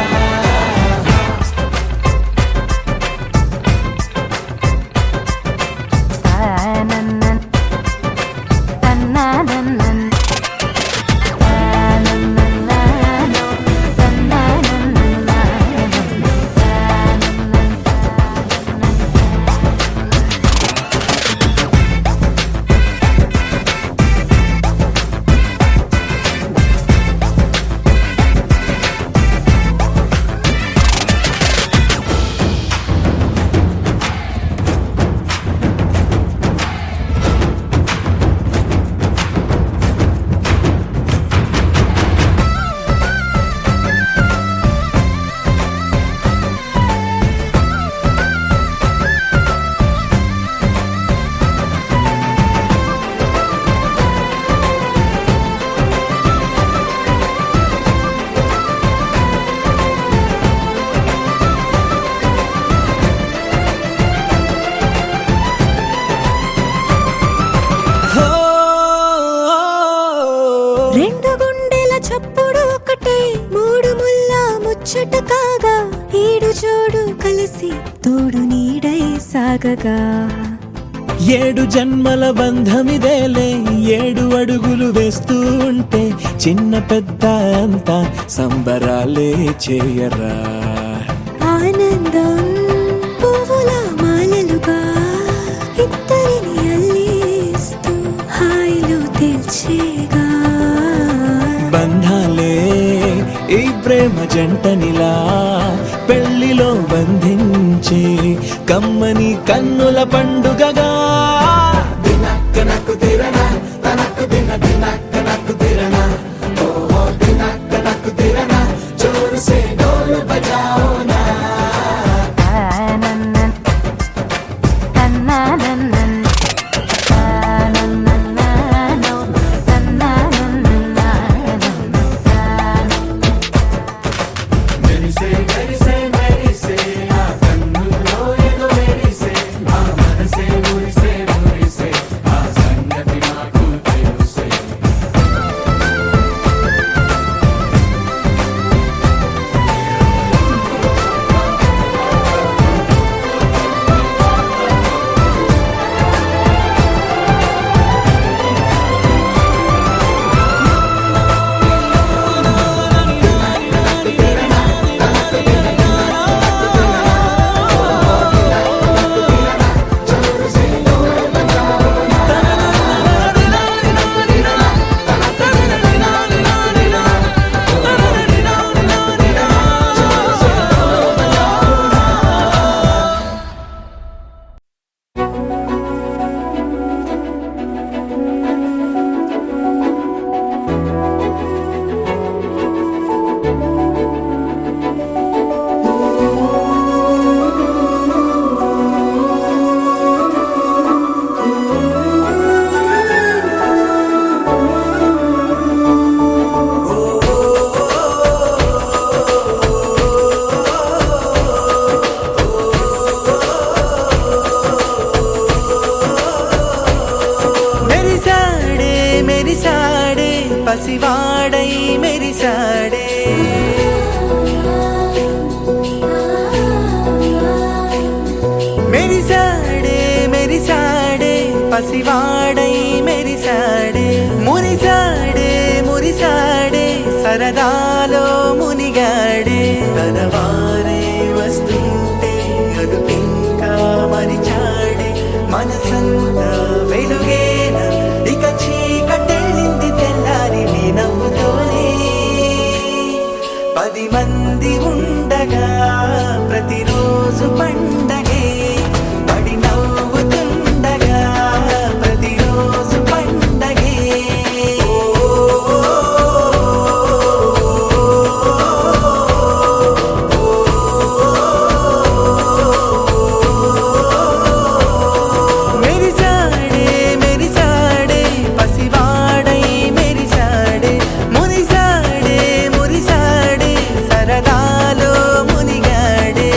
రెండు గుండెల చప్పుడు ఒకటే మూడు ముల్ల ముచ్చట కాగా ఏడు జోడు కలిసి తోడు నీడై సాగగా ఏడు జన్మల బంధమిదేలే ఏడు అడుగులు వేస్తూ ఉంటే చిన్న పెద్ద అంతా సంబరాలే చేయరా ఆనందం పువ్వుల మాలలుగా ఇద్దరిని అల్లేస్తూ హాయిలో తేల్చేగా బంధాలే ఈ ప్రేమ జంటనిలా పెళ్లిలో బంధించి కమ్మని కన్నుల పండుగగా దినక్క నక్కు దిరనా తనకు దిన దినక్క నక్కు దిరనా ఓహో దినక్క నక్కు దిరనా జోరు సే డోలు బజాओ నా మెరిసే మెరిసే మెరిసే ఆ కన్నుల్లో ఏదో మెరిసే ఆ మనసే మురిసే మురిసే ఆ సంగతి నాకు తెలుసే 10 మంది ఉండగా ప్రతిరోజు పండగే పడి నవ్వుతుండగా ప్రతిరోజు పండగే మెరిసాడే మెరిసాడే పసివాడై మెరిసాడే మురిసాడే మురిసాడే సరదాలో మునిగాడే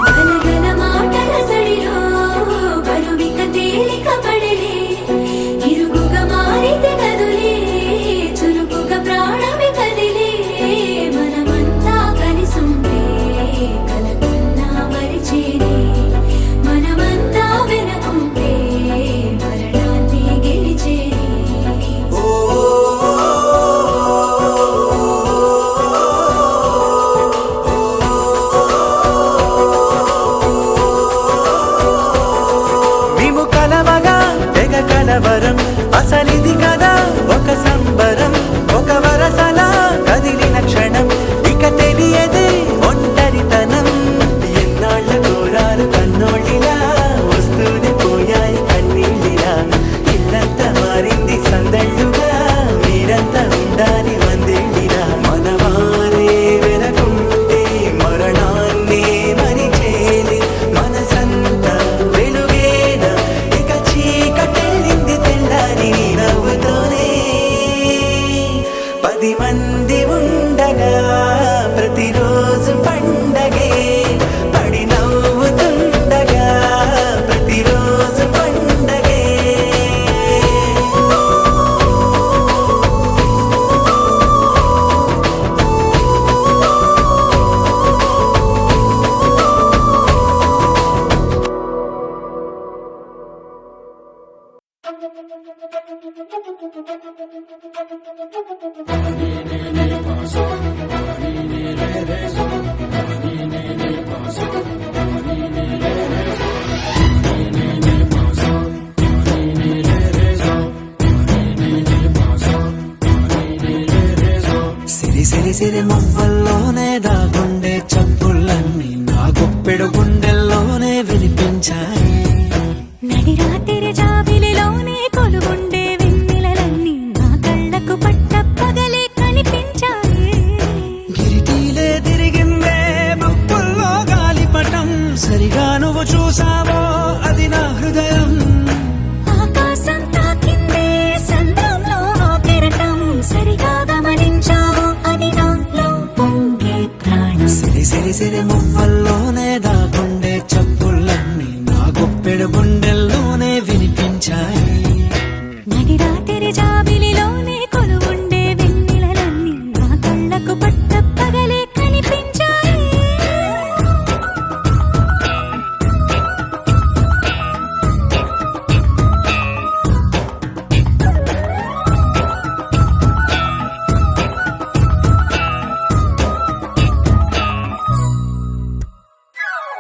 గలగల మాటల సడిలో బరువిక తేలిక పడిలే ఇరుగుగా మారితే కదులే చురుకుగా ప్రాణమి కదిలే మనమంతా కలిసుంటే కలకున్నా మరిచేనే మనమంతా వెనకుంటే మరణాన్ని గెలిచేనే మేము కలవగా తెగ కలవరం అసలిది కదా ఒక సంబరం ఒక వరసలా కదిలిన క్షణం ఇక తెలియదే ఒంటరితనం ఎన్నాళ్ళ కోరాలు కన్నోళ్ళిలా వస్తూనే పోయాయి కన్నీళ్ళిలా ఇల్లంతా మారింది సందళ్ళుగా మీరంతా ఉండాలి వందేళ్ళిలా మనవారే వెనకుంటే మరణాన్నే మరిచేలి మనసంతా వెలుగేన ఇక చీకటెళ్ళింది తెల్లారి నీ నవ్వుతోనే 10 మంది ఉండగా ప్రతిరోజు పండగే పడి నవ్వుతుండగా ప్రతిరోజు పండగే సిరి సిరి సిరి మువ్వల్లోనే దాగుండే చప్పుళ్ళన్నీ నా గుప్పెడు గుండెల్లోనే వినిపించాయి నడిరాత్రి జాబిలిలోనే కొలుగుండే వెన్నెలలన్నీ నా కళ్ళకు పట్ట పగలే కనిపించాయి గిరిటీలే తిరిగిందే మబ్బుల్లో గాలిపటం సరిగా నువ్వు చూసావో అది నా హృదయం ఆకాశం తాకిందే సంద్రంలో కెరటం సరిగా గమనించావు అది నాలో పొంగే ప్రాణం సిరి సిరి సిరి మువ్వల్లోనే దాగుండే చప్పుళ్ళన్నీ నా గుప్పెడు గుండెల్లోనే వినిపించాయి నడిరాత్రి జాబిలిలోనే కొలువుండే వెన్నెలలన్నీ నా కళ్ళకు పట్ట పగలే కనిపించాయి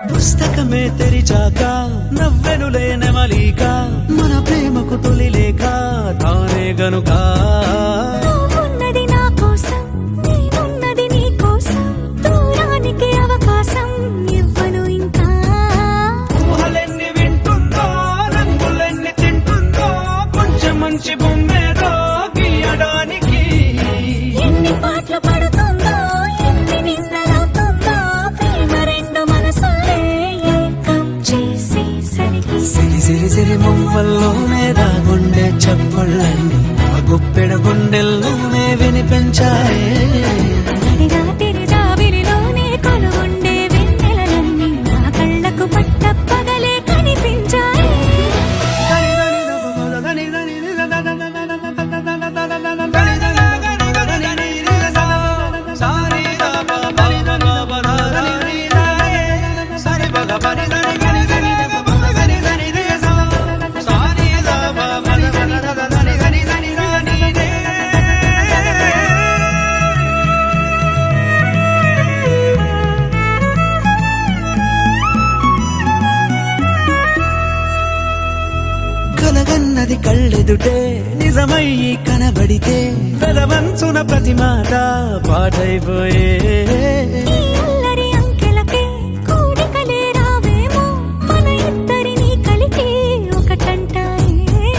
పుస్తకమే తెరిచాక నవ్వెనులే నెమలిక మన ప్రేమకు తొలి లేక తానే గనుక నువ్వున్నది నా కోసం నేనున్నది నీ కోసం దూరానికి అవకాశం ఇవ్వను ఇంకా ఊహలెన్ని వింటుందో రంగులెన్ని తింటుందో కొంచెం మంచి బొమ్మేదో గీయడానికి ఎన్ని పాటలు పడుతుందో ఎన్ని నిందలవుతుందో ప్రేమ రెండు మనసులే ఏకం చేసేసరికి సిరి సిరి సిరి మువ్వల్లోనే దాగుండే చప్పుళ్ళన్నీ నా గుప్పెడు గుండెల్లోనే వినిపించాయి నడిరాత్రి జాబిలిలోనే కొలువుండే వెన్నెలలన్నీ నా కళ్ళకు పట్ట పగలే కనిపించాయి సరి అది కళ్ళెదుటే నిజమయ్యి కనబడితే వెలవంచున ప్రతి మాట పాటైపోయే ఈ అల్లరి అంకెలకే కూడికలే రావేమో మన ఇద్దరిని కలిపి ఒకటంటాయే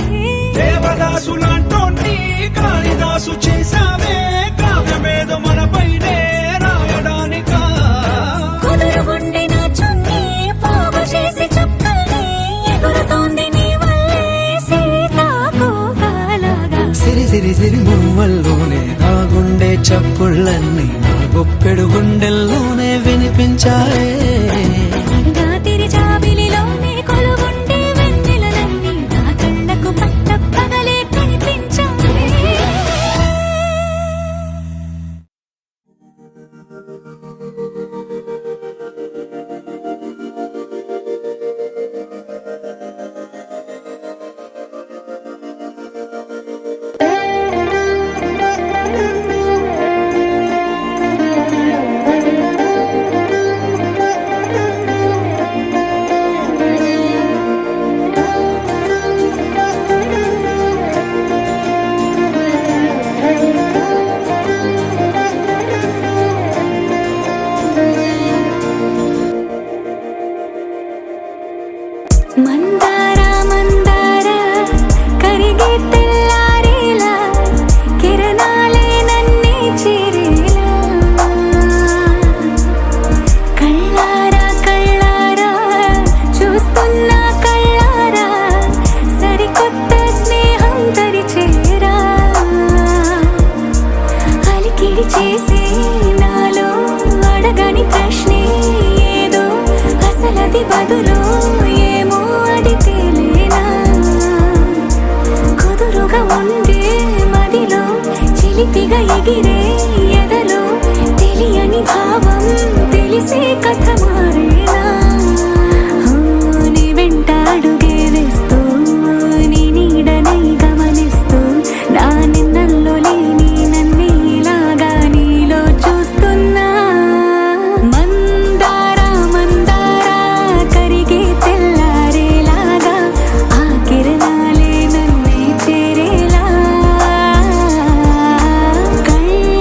దేవదాసు లాంటోన్ని కాళిదాసు చేసావే కావ్యమేదో మనపైనే రాయడానికా కుదురుగుండె నా చున్నీ పోగు చేసి చుక్కల్ని ఎగురుతోంది నీ వల్లే సీతాకోకలాగా సిరి సిరి సిరి మువ్వల్లోనే దాగుండే చప్పుళ్ళన్నీ నా గుప్పెడు గుండెల్లోనే వినిపించాయే రాత్రి జాబిలిలోనే కొలువుండే వెన్నెలలన్నీ నా కళ్ళకు పట్టపగలే కనిపించాయి మందార మందార కరిగే తెల్లారేలా కిరణాలే నన్నే చేరేలా కళ్ళారా కళ్ళారా చూస్తున్నా కళ్ళారా సరికొత్త స్నేహం తరిచేరా అలికిడి చేసే నాలో అడగని ప్రశ్నే ఏదో అసలది బదులు ఏమో అది తేలేనా కుదురుగా ఉండే మదిలో చిలిపిగా ఎగిరే ఎదలో తెలియని భావం తెలిసే కథ మారేనా నీ వెంట అడుగే వేస్తూ నీ నీడనై గమనిస్తూ నా నిన్నల్లో లేని నన్నే ఇలాగా నీలో చూస్తున్నా మందార మందార కరిగే తెల్లారేలాగా ఆ కిరణాలే నన్నే చేరేలా కళ్ళారా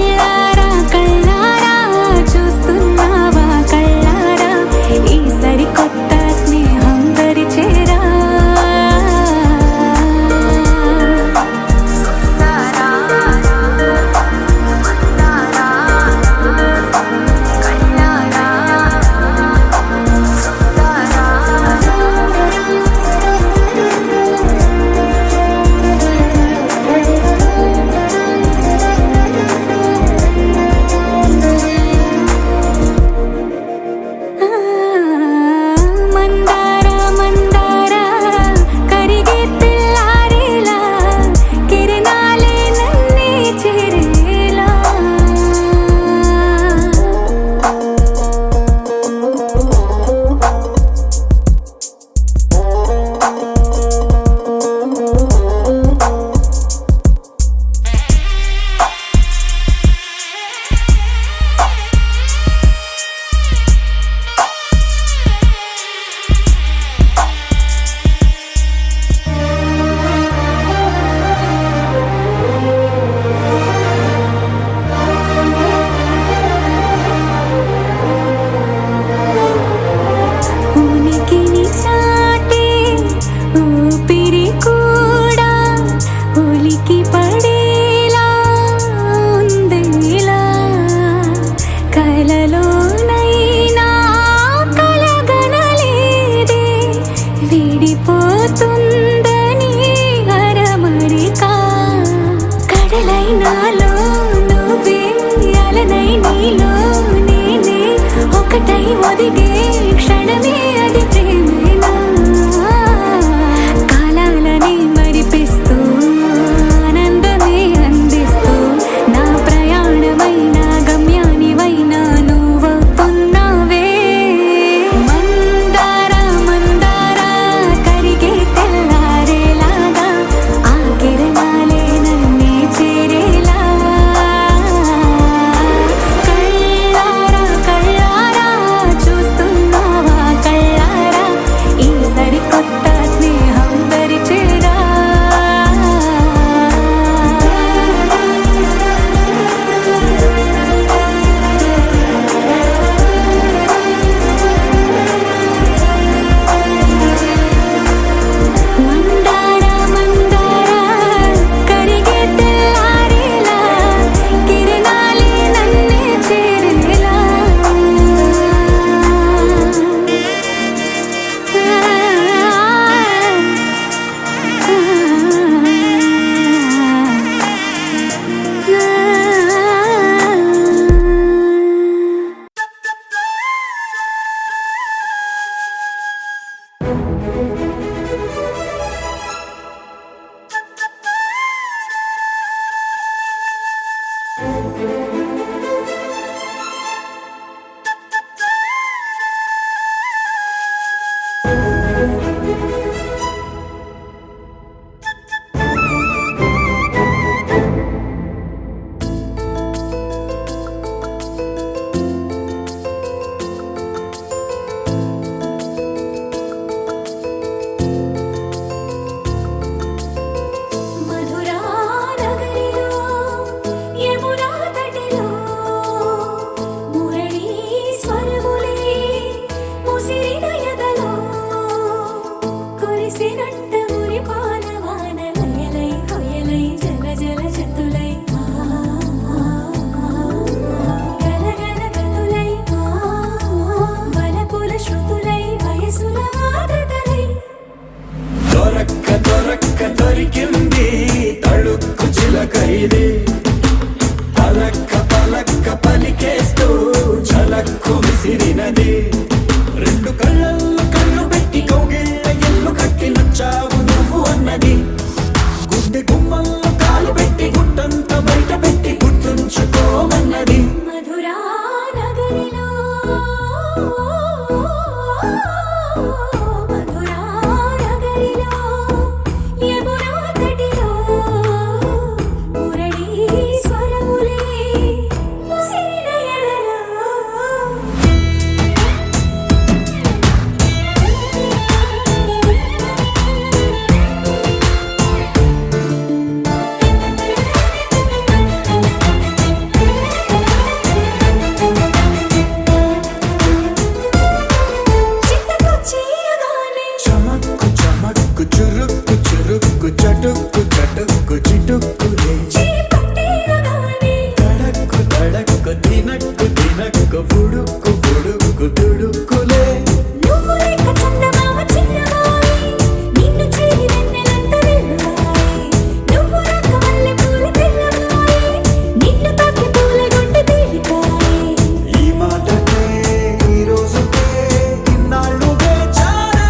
ఖైదే పలక్క పలక్క పలికేస్తూ చలక్కు విసిరినది రెండు కళ్ళల్లో కళ్ళు పెట్టి కౌగిళ్ళ ఎల్లు కట్టి నచ్చావు నువ్వు అన్నది గుడ్డె గుమ్మల్లో కాలు పెట్టి గుట్టంత బయట పెట్టి గుర్తుంచుకోమన్నది మధురా నగరిలో మధురా నగరిలో యమునా తటిలో మురళీ స్వరములే ముసిరిన ఎదలో చిత్తకొచ్చేయగానే చమక్కు చమక్కు చురుక్కు చురుక్కు చటుక్కు చటుక్కు చిటుక్కులే చేపట్టేయగానే తడక్కు తడక్కు దినక్కు దినక్కు బుడుక్కు బుడుక్కు దుడుక్కులే నువ్వు లేక చందమామ చిన్నవాయి నిన్ను చేరి వెన్నెలంత వెల్లువాయి నువ్వు రాక మల్లె పూల తెల్లవాయి నిన్ను తాకి పూల గుండె తేలికాయి ఈ మాటకే ఈ రోజుకే ఇన్నాళ్ళు వేచానే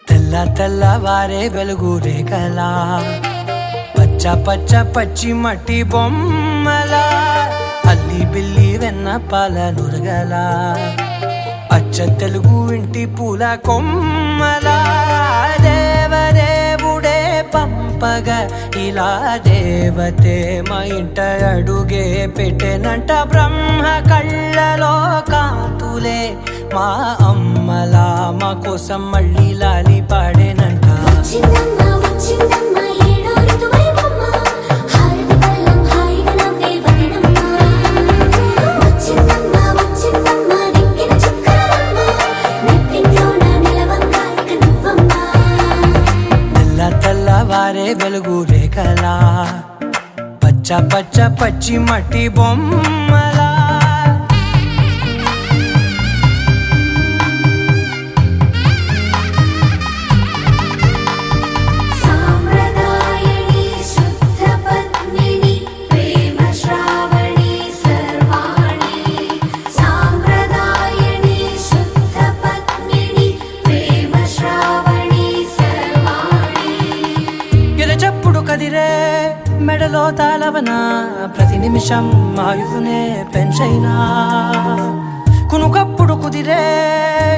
తెల్ల తెల్లవారే వెలుగు రేఖలా పచ్చ పచ్చ పచ్చి మట్టి బొమ్మలా అల్లి బిల్లి వెన్న పాల నురగలా అచ్చ తెలుగు ఇంటి పూల కొమ్మలా దేవదేవుడే పంపగా ఇలా దేవతే మా ఇంట అడుగే పెట్టెనంట బ్రహ్మ కళ్ళలో కాంతులే మా అమ్మలా మా కోసం మళ్ళీ లాలి పాడేనంట వచ్చిందమ్మ ఏడో ఋతువైవమ్మ హారతి పళ్ళం హాయిగా నవ్వే వదినమ్మ వచ్చిందమ్మ దిక్కిన చుక్కలమ్మ నెట్టింట్లోన నిలవంగా ఇక నువ్వమ్మ తెల్ల తెల్లవారే వెలుగు రేఖలా పచ్చ పచ్చ పచ్చి మట్టి బొమ్మలా సాంప్రదాయని శుద్ధ పద్మిని ప్రేమ శ్రావణి సర్వాణి సాంప్రదాయని శుద్ధ పద్మిని ప్రేమ శ్రావణి సర్వాణి ఎరచప్పుడు కదిరే మెడలో తాళవన ప్రతి నిమిషం ఆయువునే పెంచైనా కునుకప్పుడు కుదిరే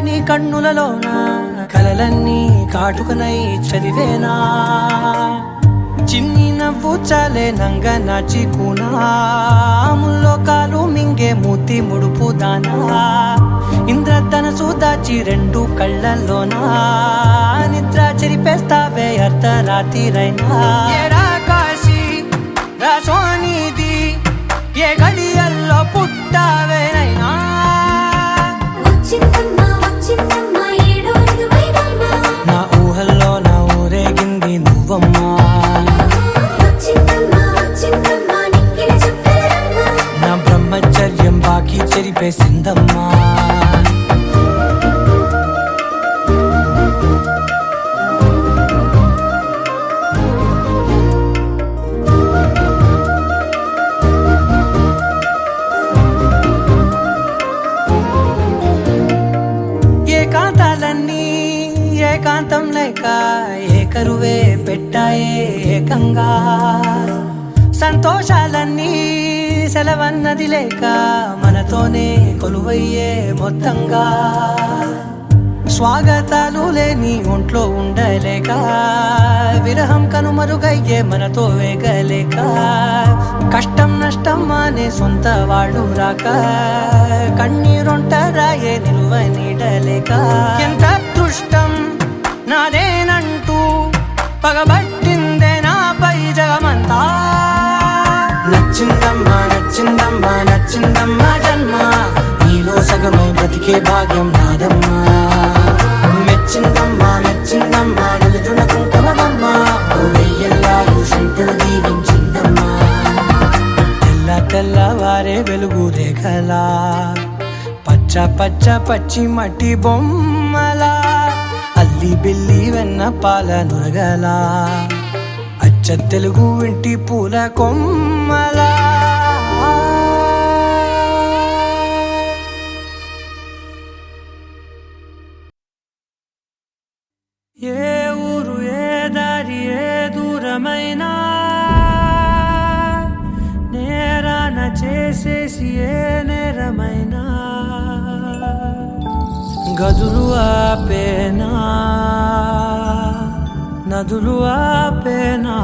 నీ కన్నులలోన కలలన్నీ కాటుకనై చదివేనా చిన్ని నవ్వు చాలే నంగ నాచి కూనాముల్లో కాలు మింగే మూతి ముడుపు దానా ఇంద్రధనసు దాచి రెండు కళ్ళల్లోనా నిద్ర చెరిపేస్తావే అర్ధరాత్రిరైనా ఏరా కాశీ రా సోనిది ఏ గడియల్లో పుట్టావేనైనా వచ్చిందమ్మ ఏడో ఋతువైవమ్మ నా ఊహల్లో నా ఊరేగింది నువ్వమ్మా వచ్చిందమ్మ నిక్కిన చుక్కలమ్మ నా బ్రహ్మచర్యం బాకీ చెరిపేసిందమ్మా ఏకాంతాలన్నీ ఏకాంతం లేక ఏకరువే పెట్టాయే ఏకంగా సంతోషాలన్నీ సెలవన్నది లేక మనతోనే కొలువయ్యే మొత్తంగా స్వాగతాలు లేని ఒంట్లో ఉండలేక విరహం కనుమరుగయ్యే మనతో వేగలేక కష్టం నష్టం అనే సొంత వాడు రాక కన్నీరొంటరాయే నిలువ నీడలేక ఎంత అదృష్టం నాదేనంటూ పగబట్టిందే నాపై జగమంతా నచ్చిందమ్మా నచ్చిందమ్మా నచ్చిందమ్మా జన్మ నీలో పలికే భాగ్యం నాదమ్మా మెచ్చిందమ్మా మెచ్చిందమ్మా నుదుటిన కుంకుమమ్మా వెయ్యల్లా శంకరు దీవించిందమ్మా తెల్ల తెల్లవారే వెలుగు రేఖలా పచ్చ పచ్చ పచ్చి మట్టి బొమ్మలా అల్లి బిల్లి వెన్న పాల నురగలా అచ్చ తెలుగు ఇంటి పూల కొమ్మలా ఏ ఊరు ఏ దారి ఏ దూరమైనా నేరాన చేసేసి ఏ నేరమైనా గదులు ఆపేనా నదులు ఆపేనా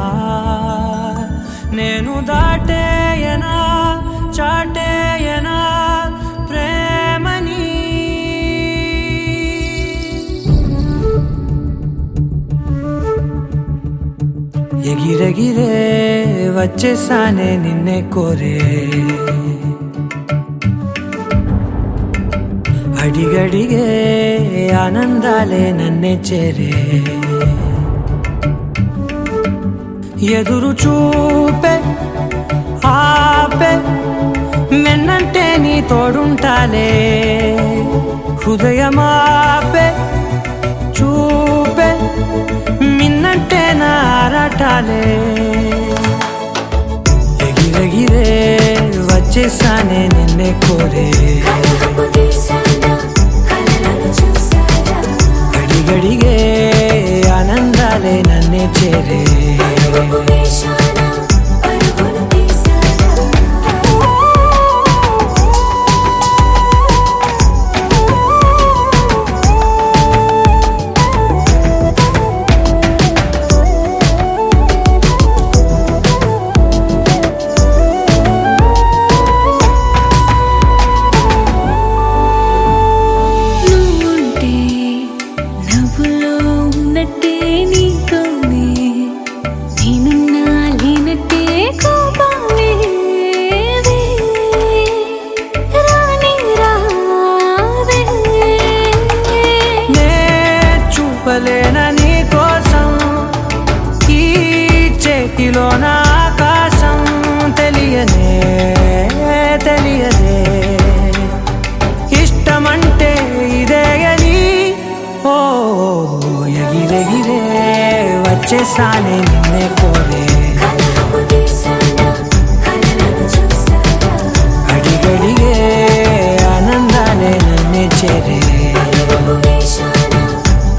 నేను దాటేయనా చాటేయనా ప్రేమని ఎగిరెగిరే వచ్చేసానే నిన్నే కోరే అడిగడిగే ఆనందాలే నన్నే చేరే ఎదురు చూపే ఆపే మెన్నంటే నీ తోడుంటాలే హృదయమాపే చూపే మిన్నంటే నా ఆరాటాలే ఎగిరెగిరే వచ్చేసానే నిన్నే కోరే కలహపు తీశానా కలలను చూసారా అడిగడిగే ఆనందాలే నన్నే చేరే పరుగుపు వేశానా పరుగులు తీశారా నువ్వుంటే నవ్వులో ఉన్నట్టే నీతోనే నేనున్నా లేనట్టే కోపాలే రాని రావే నే చూపలేన నీ కోసం ఈ చేతిలో నా ఆకాశం తెలియనే తెలియదే ఇష్టమంటే ఇదే అని ఓ ఎగిరెగిరే వచ్చేసానే నిన్నే కోరే కలహపు తీశానా కలలను చూసారా అడిగడిగే ఆనందాలే నన్నే చేరే పరుగుపు వేశానా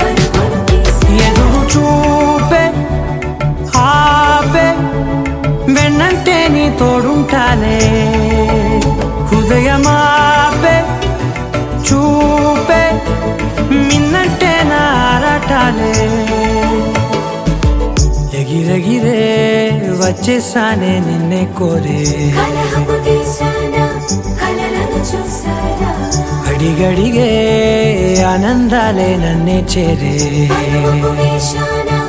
పరుగులు తీశారా ఎదురు చూపే ఆపే వెన్నంటే నీ తోడుంటాలే హృదయమాపే చూపే మిన్నంటే నా ఆరాటాలే ఎగిరెగిరే వచ్చేసానే నిన్నే కోరే కలహపు తీశానా కలలను చూసారా అడిగడిగే ఆనందాలే నన్నే చేరే పరుగుపు వేశానా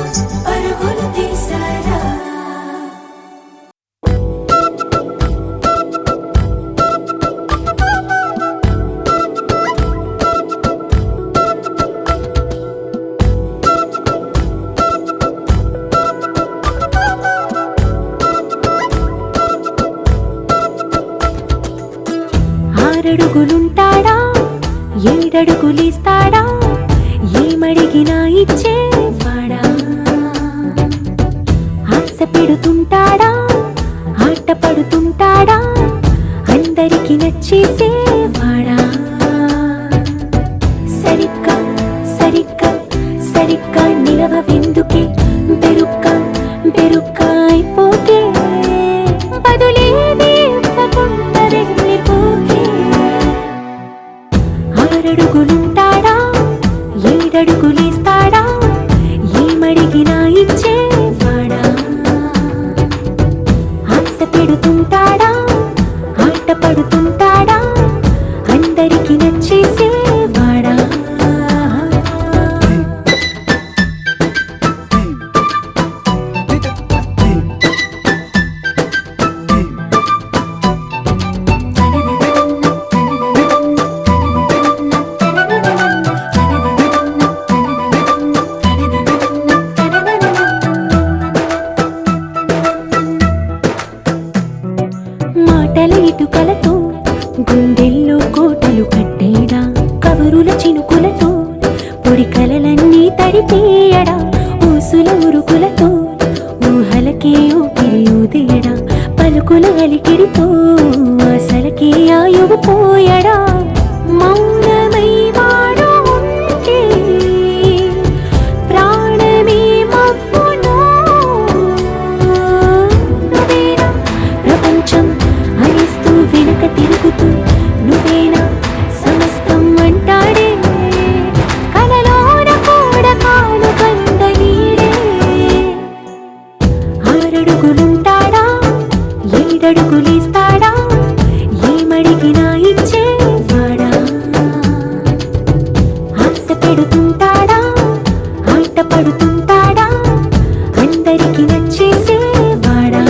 పరుగులు తీశారా ఆరడుగులుంటాడా ఏడడుగులిస్తాడా ఏమడిగినా ఇచ్చేవాడా ఆశ పెడుతుంటాడా ఆట పడుతుంటాడా అందరికి నచ్చేసేవాడా సరిగ్గా సరిగ్గా సరిగ్గా నిలవెందుకే బెరుక్క బెరుక్క అయిపోతే బదులేది ఇవ్వకుండా వెళ్ళిపోతే ఆరడుగులుంటాడా ఏడడుగులిస్తాడా ఏమడిగినా ఇచ్చేవాడా ఆశ పెడుతుంటాడా ఆట పడుతుంటాడా అందరికి నచ్చేసేవాడా గుండెల్లో కోటలు కట్టేడా కబురుల చినుకులతో పొడి కలలన్నీ తడిపేయడా ఊసుల ఉరుకులతో ఊహలకే ఊపిరి ఊదేయడా పలుకుల అలికిడితో ఆశలకే ఆయువు పోయడా మౌనమై వాడు ఉంటే ప్రాణమే మవ్వునో నువ్వేనా ప్రపంచం అనిస్తూ వెనక తిరుగుతూ నువ్వేనా సమస్తం అంటాడే కలలోన కూడా కాను కంద నీడే ఆరడుగులుంటాడా ఏడడుగులేస్తాడా ఏమడిగినా ఇచ్చేవాడా ఆశ పెడుతుంటాడా ఆట పడుతుంటాడా అందరికి నచ్చేసేవాడా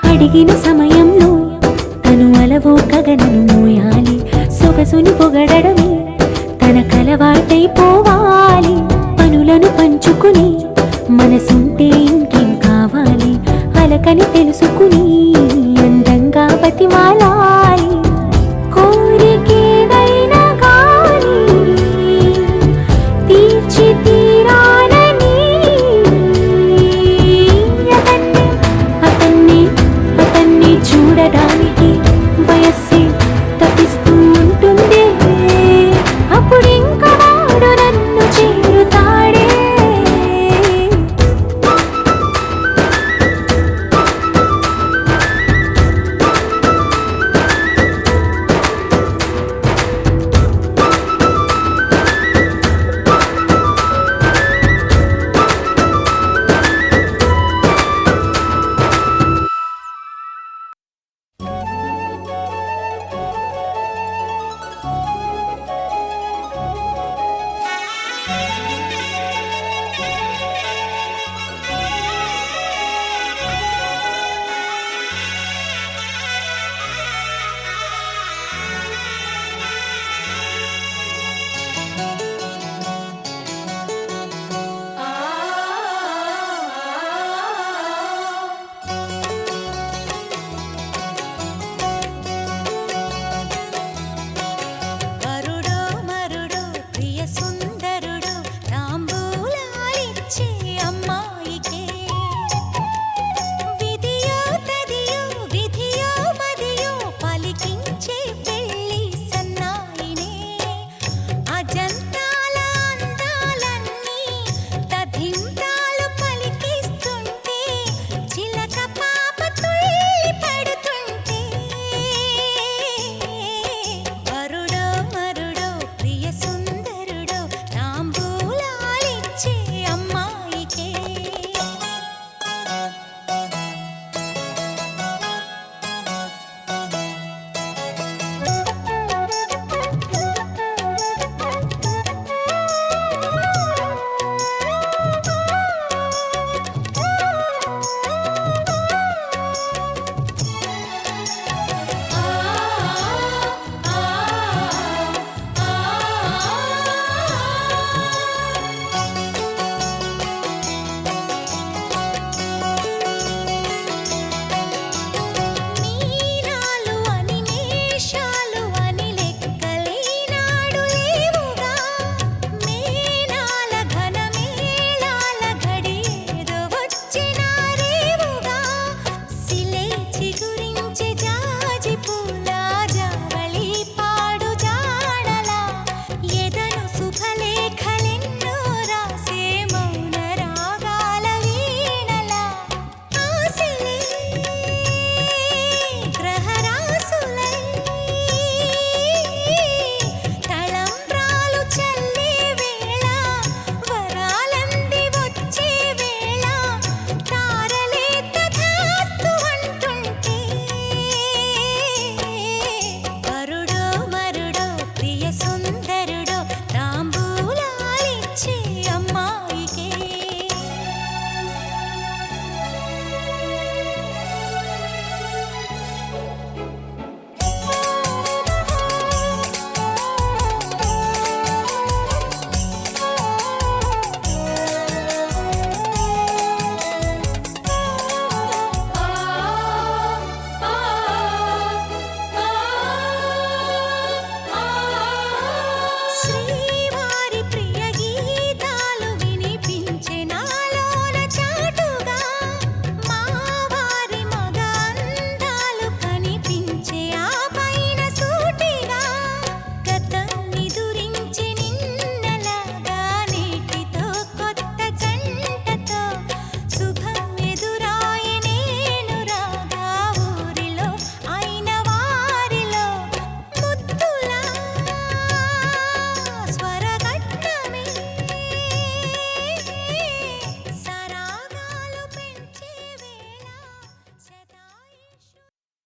అడిగిన సమయంలో తను అలవో గగనను మోయాలి సొగసుని పొగడమే తన కలవాటైపోవాలి పనులను పంచుకుని మనసుంటే ఇంకేం కావాలి అలకని తెలుసుకుని అందంగా బతిమాలాలి కోరికేదైనా గాని తీర్చి తీరాలని అతన్ని చూడడానికి